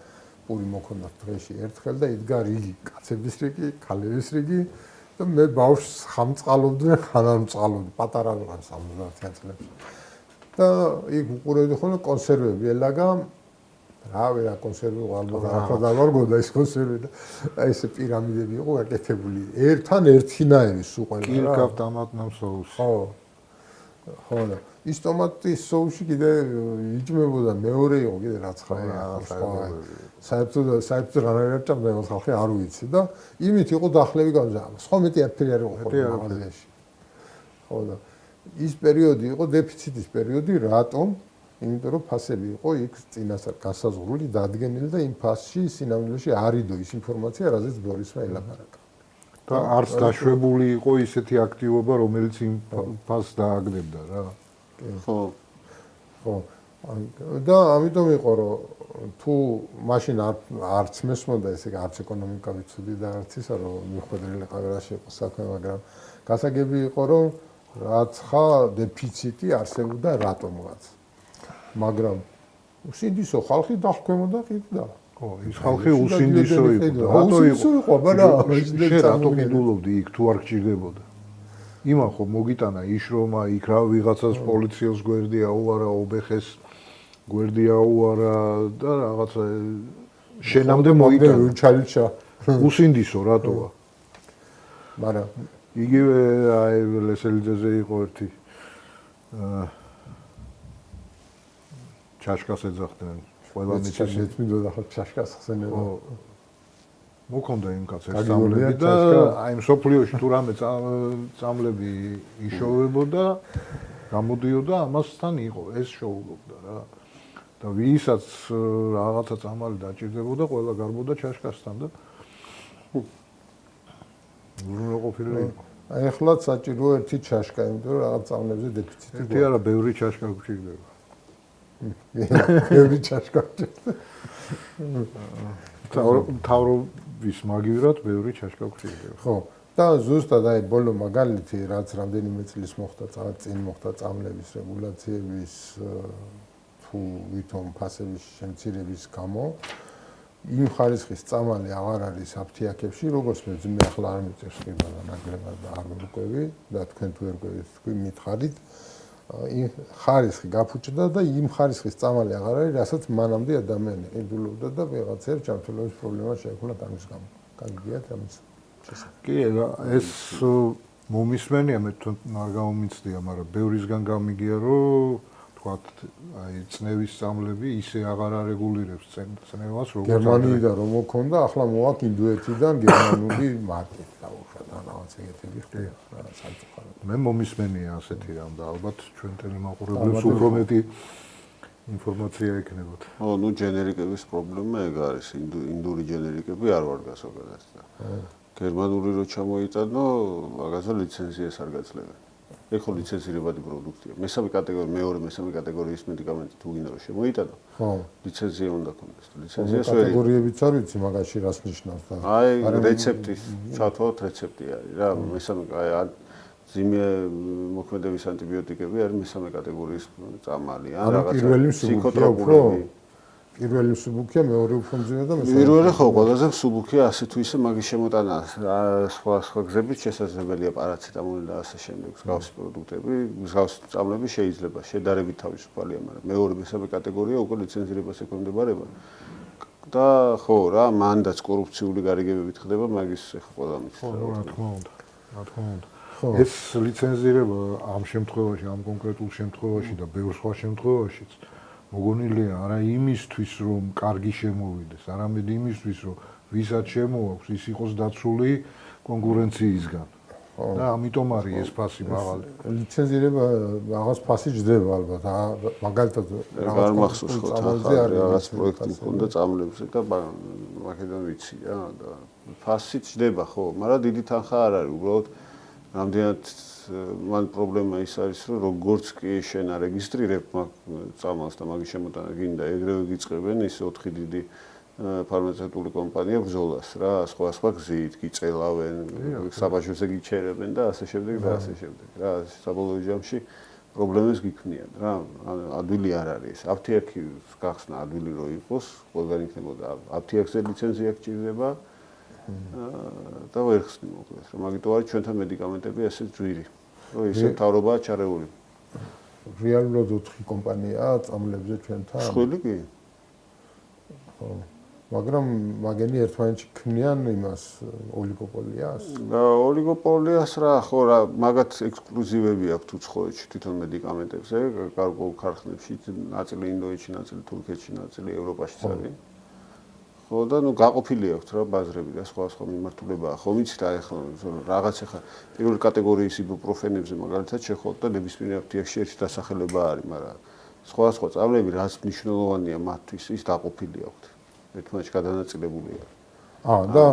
პური მოქონდა დღეში ერთხელ და იდგა რიგი, კაცების რიგი, ქალების რიგი და მე ბავშვს ხამწყალობდი და ხანან მწყალობდი, პატარა ვიყავ 70 წლებში. და იქ უყურებდი ხოლმე კონსერვები, ელაგა რავი რა კონსერვი ალბათ ახლა დავარგოდა ის კონსერვი და აი ეს პირამიდები იყო გაკეთებული. ერთთან ერთინაირი სულ ყველა რა.
კილკავ ტომატნამ соуსი.
ხო და ის ტომატის соуსი კიდე იჭმებოდა მეორე იყო კიდე რაც ხარ საერთოდ რანაირად ჭამდა ხალხი არ ვიცი და იმით იყო დახლები გამზა. სხვა მეტი არაფერი არ იყო მაღაზიაში. ხო და ის პერიოდი იყო დეფიციტის პერიოდი, რატომ? იმიტომ რომ ფასები იყო იქ წინასწარ გასაზღვრული, დადგენილი და იმ ფასში სინამდვილეში არიდო ის ინფორმაცია, რაზეც ბორისმა ელაპარაკა.
და არც დაშვებული იყო ისეთი აქტივობა, რომელიც იმ ფასს დააგდებდა რა.
ხო.
ხო. და ამიტომ იყო რომ თუ მაშინ არც მესმოდა ესე არც ეკონომიკა ვიცოდი და არც ისა რომ მიხვედრილი ყავერაში იყო საქმე, მაგრამ გასაგები იყო რომ რაც ხა დეფიციტი არსებობდა რატომღაც. მაგრამ უსინდისო ხალხი დახქვემოდა ყიდდა.
ხო, ის ხალხი უსინდისო იყო.
რატო იყო, მაგრამ
რატო ყიდულობდი იქ თუ არ გჭირდებოდა. იმან ხო მოგიტანა იშრომა იქ რა ვიღაცას პოლიციელს გვერდია უარა, ობეხეს გვერდია უარა და რაღაცა შენამდე მოიტანა.
ჩალიჩა.
უსინდისო რატოა?
მაგრამ
იგივე აი ლესელიძეზე იყო ერთი ჩაშკას ეძახდნენ ყველა მიწის
მინდოდა ხალხ ჩაშკას ხსენება.
მოქონდა იმ კაცს სამლები და აი სოფლიოში თუ რამე სამლები იშოვებოდა, გამოდიოდა ამასთან იყო, ეს შოულობდა რა. და ვისაც რაღაცა წამალი დაჭირდებოდა, ყველა გარბოდა ჩაშკასთან და უზრუნველყოფილი იყო.
აი ახლაც საჭირო ერთი ჩაშკა, იმიტომ რომ რაღაც წამლებზე დეფიციტი
ერთი არა, ბევრი ჩაშკა გვჭირდება.
ბევრი ჩაშკა.
თავრობის მაგივრად ბევრი ჩაშკა გვჭირდება.
ხო. და ზუსტად აი ბოლო მაგალითი, რაც რამდენიმე წლის მოხდა, წინ მოხდა წამლების რეგულაციების თუ ვითომ ფასების შემცირების გამო იმ ხარისხის წამალი აღარ არის აფთიაქებში, როგორც მე ახლა არ მიწევს ხიბანა ნაკლებად და არ ვერკვევი და თქვენ თუ ვერკვევით, თქვენ მითხარით. იმ ხარისხი გაფუჭდა და იმ ხარისხის წამალი აღარ არის, რასაც მანამდე ადამიანი ყიდულობდა და ვიღაცებს ჯანმრთელობის პრობლემა შეექმნათ ამის გამო. გაგიგიათ ამის შესახებ.
კი, ეს მომისმენია, მე თვითონ არ გამომიცდია, მაგრამ ბევრისგან გამიგია, რომ თქვათ, აი წნევის წამლები ისე აღარ არეგულირებს წნევას, როგორც
გერმანიიდან რომ მოქონდა, ახლა მოაქვს ინდოეთიდან გერმანული მარკეტი დაუშვათ, რაღაც ეგეთები ხდება, რა საერთოდ.
მე მომისმენია ასეთი რამ და ალბათ ჩვენ ტელემაყურებლებს უფრო მეტი ინფორმაცია ექნებათ.
ხო, ნუ ჯენერიკების პრობლემა ეგ არის, ინდური ჯენერიკები არ ვარ გასაგებად და გერმანული რო ჩამოიტანო, მაგაზე ლიცენზიას არ გაძლევენ. ეხლა ლიცენზირებადი პროდუქტია. მესამე კატეგორია, მესამე კატეგორიის მედიკამენტი თუ გინდა რომ შემოიტანო, ხო, ლიცენზია უნდა ქონდეს. ლიცენზიას ვერ
კატეგორიებიც არ ვიცი მაგაში რას ნიშნავს და
აი რეცეპტის, ჩათვალოთ რეცეპტი არის რა, მესამე აი ძიმე მოქმედების ანტიბიოტიკები არის მესამე კატეგორიის წამალი. ან
რაღაცა პირველი ფსიქოტროპები. პირველი მსუბუქია, მეორე უფრო მძიმე და მესამე.
პირველი ხო, ყველაზე მსუბუქია, ასე თუ ისე მაგის შემოტანა სხვა გზებით შესაძლებელია პარაცეტამოლი და ასე შემდეგ, მსგავსი პროდუქტები, მსგავსი წამლები შეიძლება შედარებით თავისუფალია, მაგრამ მეორე მესამე კატეგორია უკვე ლიცენზირებას ექვემდებარება. და ხო რა, მანდაც კორუფციული გარიგებებით ხდება, მაგის ეხლა ყველა მიცდა.
ხო, რა თქმა უნდა. რა თქმა უნდა. ეს ლიცენზირება ამ შემთხვევაში, ამ კონკრეტულ შემთხვევაში და ბევრ სხვა შემთხვევაშიც მოგონილია არა იმისთვის, რომ კარგი შემოვიდეს, არამედ იმისთვის, რომ ვისაც შემოაქვს, ის იყოს დაცული კონკურენციისგან. და ამიტომ არის ეს ფასი მაღალი.
ლიცენზირება რაღაც ფასი ჯდება ალბათ. მაგალითად
არ მახსოვს ხო, რაღაც პროექტი მქონდა წამლებზე და მაგედან ვიცი რა და ფასით ჯდება ხო, მაგრამ დიდი თანხა არ არის, უბრალოდ რამდენად მან პრობლემა ის არის, რომ როგორც კი შენ არეგისტრირებ წამალს და მაგის შემოტანა გინდა, ეგრევე გიწყებენ ის 4 დიდი ფარმაცევტული კომპანია ბრძოლას რა, სხვა გზით გიწელავენ, საბაჟოზე გიჩერებენ და ასე შემდეგ და ასე შემდეგ. რა, საბოლოო ჯამში პრობლემებს გიქმნიან რა, ადვილი არ არის. აფთიაქი გახსნა ადვილი რო იყოს, ყველგან იქნებოდა აფთიაქზე ლიცენზია გჭირდება და ვერ ხსნი მოკლედ. რა, მაგიტომ არის ჩვენთან მედიკამენტები ასე ძვირი. რომ ისე მთავრობაა ჩარეული.
რეალურად 4 კომპანიაა წამლებზე ჩვენთან.
სხვილი კი?
ხო. მაგრამ მაგენი ერთმანეთში ქმნიან იმას ოლიგოპოლიას.
ოლიგოპოლიას რა, ხო რა, მაგათ ექსკლუზივები აქვს უცხოეთში თვითონ მედიკამენტებზე, გარკვეულ ქარხნებში, ნაწილი ინდოეთში, ნაწილი თურქეთში, ნაწილი ევროპაშიც არის. ხო და ნუ გაყოფილი აქვს რა ბაზრები და სხვა მიმართულებაა. ხო ვიცით რა ეხლა რაღაც ეხლა პირველი კატეგორიის იბუპროფენებზე მაგალითად შეხოთ და ნებისმიერ აფთიაქში ერთი დასახელება არის, მაგრამ სხვა წამლები რაც მნიშვნელოვანია მათთვის ის დაყოფილი აქვს. ერთმანეთში გადანაწილებულია.
და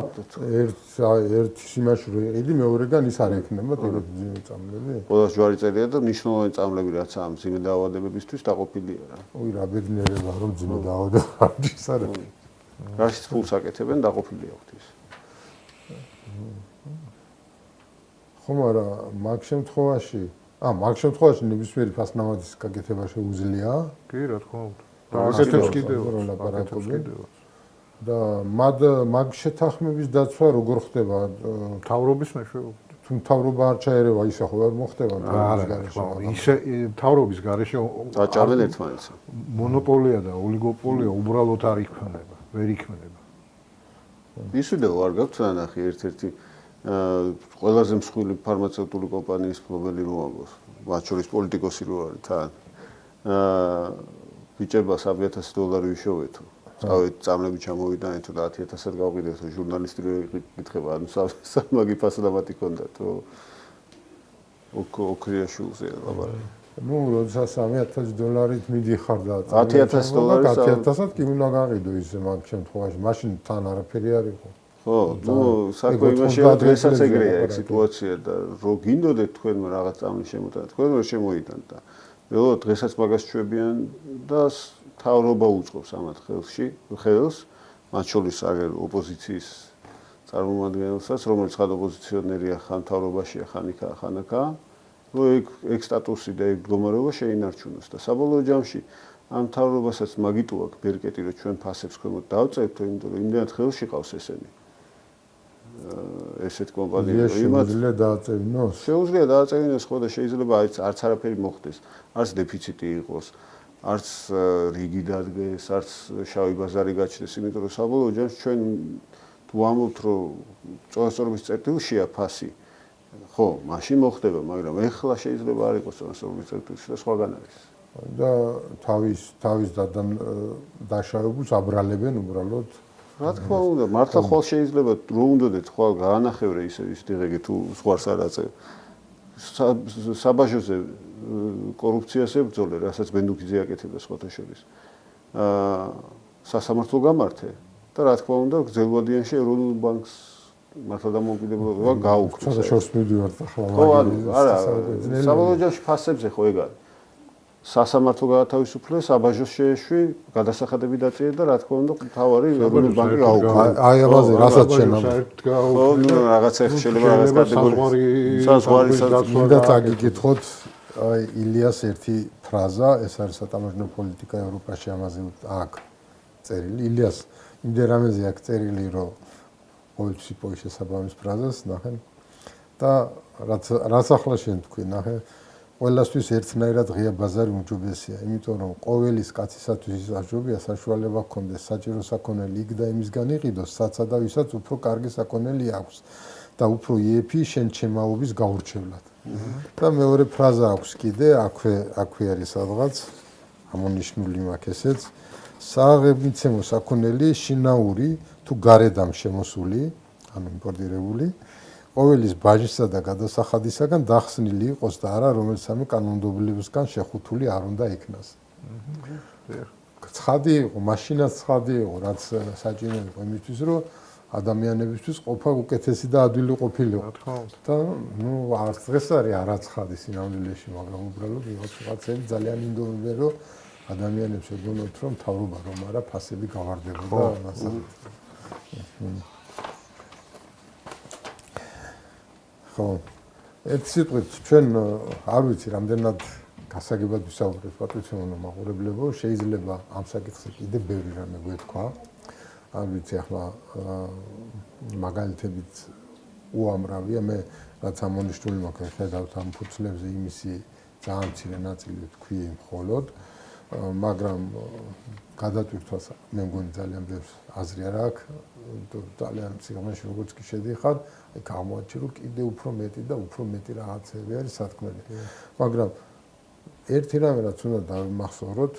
ერთის იმაში რო იყიდი, მეორეგან ის არ ექნება ეგრეთ მძიმე წამლები?
ყველას ჯვარი წერია და მნიშვნელოვანი წამლები რაც ამ მძიმე დაავადებებისთვის დაყოფილია რა.
ой, რა ბედნიერება რომ მძიმე დაავადება ის არ არის.
რაშიც ფულს აკეთებენ დაყოფილი აქვს ის.
ხო, მაგრამ მაგ შემთხვევაში ნებისმიერი ფასნავადის გაკეთება შეუძლია?
კი, რა თქმა უნდა. და აკეთებს კიდევ.
და მაგ შეთანხმების დაცვა როგორ ხდება?
მთავრობის მეშვეობით.
თუ მთავრობა არ ჩაერევა, ისე ხო არ მოხდება
ისე მთავრობის გარეშე
დაჭამენ ერთმანეთს.
მონოპოლია და ოლიგოპოლია უბრალოდ არ იქმნება, ვერ იქმნება.
ისედაც არ გაქვთ ნახი ერთ-ერთი ყველაზე მსხვილი ფარმაცევტული კომპანიის მფლობელი რო ამბობს, მათ შორის პოლიტიკოსი რო არის თან. ბიჭება $3,000 ვიშოვეთო. წავედ წამლები ჩამოვიდანეთო და 10,000-ად გავყიდეთო, ჟურნალისტი რო ეკითხება, ანუ სამაგი ფასადამატი ქონდათო. ოქრიაშულზე ლაბარაკი.
ნუ როდესაც $3,000 მიდიხარ და
$10,000
10,000-ად კი უნდა გაყიდო ისე მაგ შემთხვევაში, მაშინ თან არაფერი არ იყო.
ხო, ნუ საქმე იმაშია, დღესაც ეგრეა ეგ სიტუაცია და რო გინდოდეთ თქვენ რაღაც წამლის შემოტანა, თქვენ ვერ შემოიდანთ და ველოდ დღესაც მაგას ჩვებიან და თავრობა უწყობს ამათ ხელს, მათ შორის აგერ ოპოზიციის წარმომადგენელსაც, რომელიც ხან ოპოზიციონერია, ხან თავრობაშია, ხან იქაა, ხან აქაა, რომ ეგ სტატუსი და ეგ მდგომარეობა შეინარჩუნოს და საბოლოო ჯამში ამ თავრობასაც მაგიტო აქვს ბერკეტი, რომ ჩვენ ფასებს ქვემოთ დავწერთ, იმიტომ რომ იმდენად ხელში ყავს ესენი. ესეთ კომპანიები
შეუძლია დააწევინოს?
შეუძლია დააწევინოს, ხო და შეიძლება არც არაფერი მოხდეს, არც დეფიციტი იყოს. არც რიგი დადგეს, არც შავი ბაზარი გაჩნდეს, იმიტომ რომ საბოლოო ჯამში ჩვენ თუ ამბობთ, რომ წონასწორობის წერტილშია ფასი, ხო, მაშინ მოხდება, მაგრამ ეხლა შეიძლება არ იყოს წონასწორობის წერტილში და სხვაგან არის.
და თავის დაშავებულს აბრალებენ უბრალოდ.
რა თქმა უნდა, მართლა ხვალ შეიძლება რო უნდათ ხვალ გაანახევრე ისე დიღეგი თუ სხვას არ აწევ. საბაჟოზე კორუფციას ებრძოლე, რასაც ბენდუქიძე აკეთებდა სხვათა შორის. სასამართლო გამართე და რა თქმა უნდა, გრძელვადიანში ეროვნულ ბანკს მართლა დამოუკიდებლობა გაუქმეს.
ცოტა შორს მივდივართ ახლა.
ხო, არა, საბოლოო ჯამში ფასებზე ხო ეგ არის. სასამართლო გაათავისუფლეს, საბაჟოს შეეშვი, გადასახადები დაწერა და რა თქმა უნდა, თავარი ეროვნული ბანკი გაუქმეს.
აი ამაზე რასაც შენა.
ხო, რაღაცა შეიძლება რაღაც კატეგორია.
მინდა წაგიკითხოთ აი ილიას ერთი ფრაზა, ეს არის სატამაშნო პოლიტიკა ევროპაში, ამაზე აქვს წერილი. ილიას იმდენ რამეზე აქვს წერილი, რომ ყოველთვის იპოვეს შესაბამის ფრაზას, ნახე. და რაც ახლა შენ თქვი, ნახე. ყველასთვის ერთნაირად ღია ბაზარი უმჯობესია, იმიტომ რომ ყოველის კაცისათვის ის აჯობია საშუალება ჰქონდეს საჭირო საქონელი იქ და იმისგან იყიდოს, საცა და ვისაც უფრო კარგი საქონელი აქვს და უფრო იეფი შენ ჩემაობის გაურჩევლად. და მეორე ფრაზა აქვს კიდე, აქვე არის სადღაც, ამონიშნული მაქვს ესეც, სააღებ მიცემო საქონელი შინაური თუ გარედამ შემოსული, ანუ იმპორტირებული, ყოველის ბაჟისა და გადასახადისაგან დახსნილი იყოს და არა რომელსამე კანონმდებლობისგან შეხუთული არ უნდა იქნას. ცხადი იყო, მაშინაც ცხადი იყო, რაც საჭირო იყო იმისთვის, რომ ადამიანებისთვის ყოფა უკეთესი და ადვილი ყოფილიყო.
რა თქმა უნდა.
და ნუ არც დღეს არის არაცხადი სინამდვილეში, მაგრამ უბრალოდ ვიღაცები ძალიან ინდომებენ, რომ ადამიანებს ეგონოთ, რომ თავრობა რომ არა, ფასები გავარდებოდა მასა. ხო. ერთი სიტყვით ჩვენ არ ვიცი რამდენად გასაგებად ვისაუბრეთ პატრიციონო მაყურებლებო, შეიძლება ამ საკითხზე კიდე ბევრი რამე გვეთქვა. არ ვიცი ახლა მაგალითებით უამრავია, მე რაც ამონიშნული მაქვს ხედავთ ამ ფურცლებზე იმისი ძალიან მცირე ნაწილი თქვი მხოლოდ, მაგრამ გადატვირთვას მე მგონი ძალიან ბევრს აზრი არ აქვს, ძალიან სიღრმეში როგორც კი შედიხარ, აი გამოაჩი რომ კიდე უფრო მეტი და უფრო მეტი რაღაცები არის სათქმელი. მაგრამ ერთი რამე რაც უნდა დავიმახსოვროთ,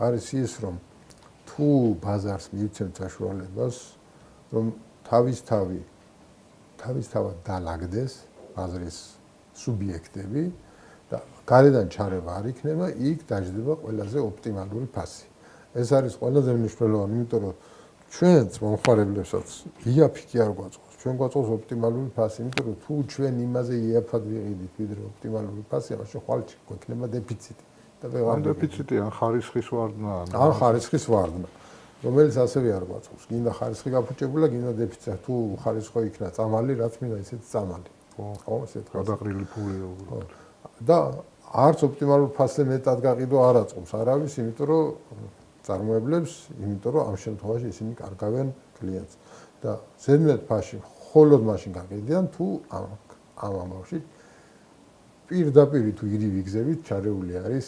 არის ის რომ თუ ბაზარს მივცემთ საშუალებას, რომ თავისთავად დალაგდეს ბაზრის სუბიექტები და გარედან ჩარევა არ იქნება, იქ დაждდება ყველაზე ოპტიმალური ფასი. ეს არის ყველაზე მნიშვნელოვანი, იმიტომ რომ ჩვენც მომხმარებლებსაც იაფიქი არ გვაწყობს. ჩვენ გვაწყობს ოპტიმალური ფასი, იმიტომ რომ თუ ჩვენ იმაზე იაფად ვიყიდით, ვიდრე ოპტიმალური ფასი, მაშინ ხვალ გვექნება დეფიციტი. და
ან დეფიციტი, ან ხარისხის ვარდნა,
ან ხარისხის ვარდნა, რომელიც ასევე არ გვაწყობს. გინდა ხარისხი გაფუჭებულა, გინდა დეფიციტი. თუ ხარისხო იქნა წამალი, რაც მინდა ისეთი წამალი. ხო, ესეთ
გადაყრილი ფულია უბრალოდ.
და არც ოპტიმალურ ფასზე მეტად გაყიდვა არ აწყობს არავის, იმიტომ რომ წარმოებლებს, იმიტომ რომ ამ შემთხვევაში ისინი კარგავენ კლიენტს. და ზედმეტ ფასში მხოლოდ მაშინ გაყიდიან, თუ ამ ამბავში პირდაპირ თუ იგივე გზებით ჩარეული არის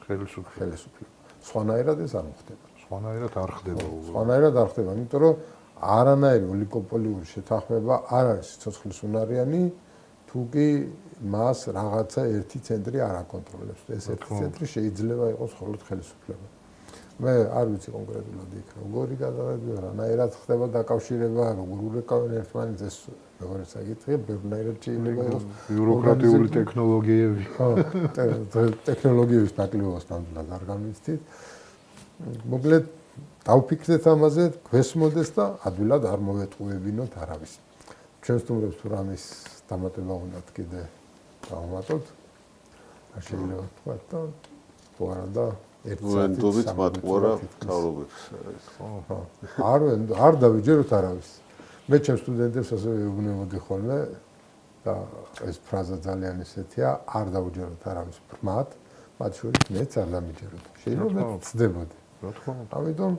ხელისუფლება. სხვანაირად ეს არ მოხდება.
სხვანაირად არ ხდება უბრალოდ.
სხვანაირად არ ხდება, იმიტომ რომ არანაირი ოლიგოპოლიური შეთანხმება არ არის სიცოცხლის უნარიანი, თუ კი მას რაღაცა ერთი ცენტრი არ აკონტროლებს. ეს ერთი ცენტრი შეიძლება იყოს მხოლოდ ხელისუფლება. მე არ ვიცი კონკრეტულად იქ როგორი გადაღებია, რანაირად ხდება დაკავშირება, როგორ ურეკავენ ერთმანეთს, ეს მეორე საკითხია, ბევრნაირად შეიძლება იყოს
ბიუროკრატიული ტექნოლოგიები.
ხო, ტექნოლოგიების ნაკლებობას ნამდვილად არ გამიცდით. მოკლედ დავფიქრდეთ ამაზე, გვესმოდეს და ადვილად არ მოვეტყუებინოთ არავის. ჩვენ სტუმრებს თუ რამის დამატება უნდათ კიდე დავამატოთ. არ შეიძლება თქვა და თუ არა და
ვენდობით მათყურა თავრობებს.
არ დავიჯეროთ არავის. მე ჩემ სტუდენტებს ასევე ვეუბნებოდი ხოლმე და ეს ფრაზა ძალიან ისეთია, არ დავიჯეროთ არავის მათ, მათ შორის მეც არ დამიჯეროთ. შეიძლება ვწდებოდი.
რა თქმა უნდა.
ამიტომ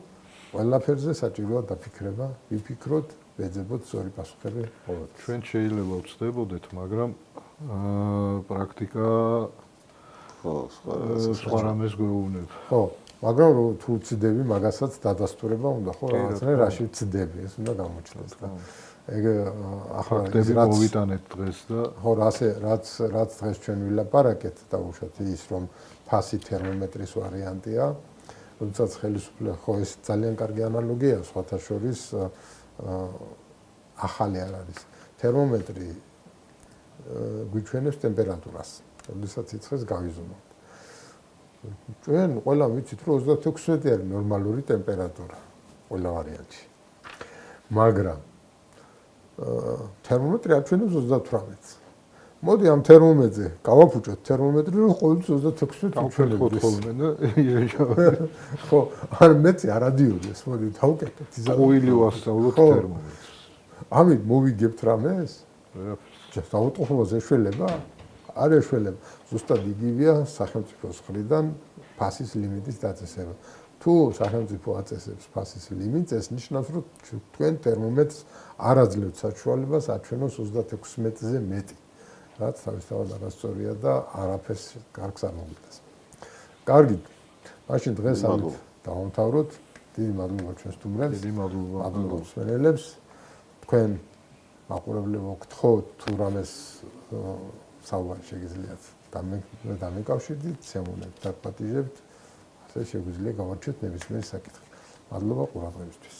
ყველაფერზე საჭიროა დაფიქრება, ვიფიქროთ, ვეძებოთ სწორი პასუხები ყოველთვის.
ჩვენ შეიძლება ვწდებოდეთ, მაგრამ პრაქტიკა სხვა რამეს გვეუბნება.
ხო, მაგრამ თუ ვწდები, მაგასაც დადასტურება უნდა, ხო, რაღაცნაირ რაში ვწდები, ეს უნდა გამოჩნდეს და ეგ ახლა
ფაქტები მოვიტანეთ დღეს და
ხო, რაც დღეს ჩვენ ვილაპარაკეთ და უშოთ ის რომ ფასი თერმომეტრის ვარიანტია, როდესაც ხელისუფლება ხო ეს ძალიან კარგი ანალოგია სხვათა შორის ახალი არ არის. თერმომეტრი გვიჩვენებს ტემპერატურას, როდესაც ციცხეს გავიზუნოთ. ჩვენ ყველა ვიცით რომ 36 არის ნორმალური ტემპერატურა ყველა ვარიანტში. მაგრამ თერმომეტრი აჩვენებს 38-ს. მოდი ამ თერმომეტრზე გავაფუჭოთ თერმომეტრი რომ ყოველთვის 36-ს
აჩვენებს ხოლმე და
ხო, არ მეც არადიოდეს, მოდი დავკეთოთ იზა.
ყოველი ვასწავლოთ თერმომეტრს.
ამით მოვიგებთ რამეს? დაუტყუხოს ეშველება? არ ეშველება. ზუსტად იგივეა სახელმწიფოს მხრიდან ფასის ლიმიტის დაწესება. თუ სახელმწიფო აწესებს ფასის ლიმიტს, ეს ნიშნავს, რომ თქვენ თერმომეტრს არ აძლევთ საშუალებას აჩვენოს 36 მეტრზე მეტი. რაც თავისთავად არასწორია და არაფერს კარგს არ მოგვიტანს. კარგი. მაშინ დღეს ამით დავამთავროთ. დიდი მადლობა ჩვენ სტუმრებს.
დიდი მადლობა.
მადლობა მსმენელებს. თქვენ მაყურებლებო გთხოვთ თუ რამეს საუბარი შეგიძლიათ დამეკავშირდით, სიამოვნებით დაგპატიჟებთ, ასე შეგვიძლია გავარჩიოთ ნებისმიერი საკითხი. მადლობა ყურადღებისთვის.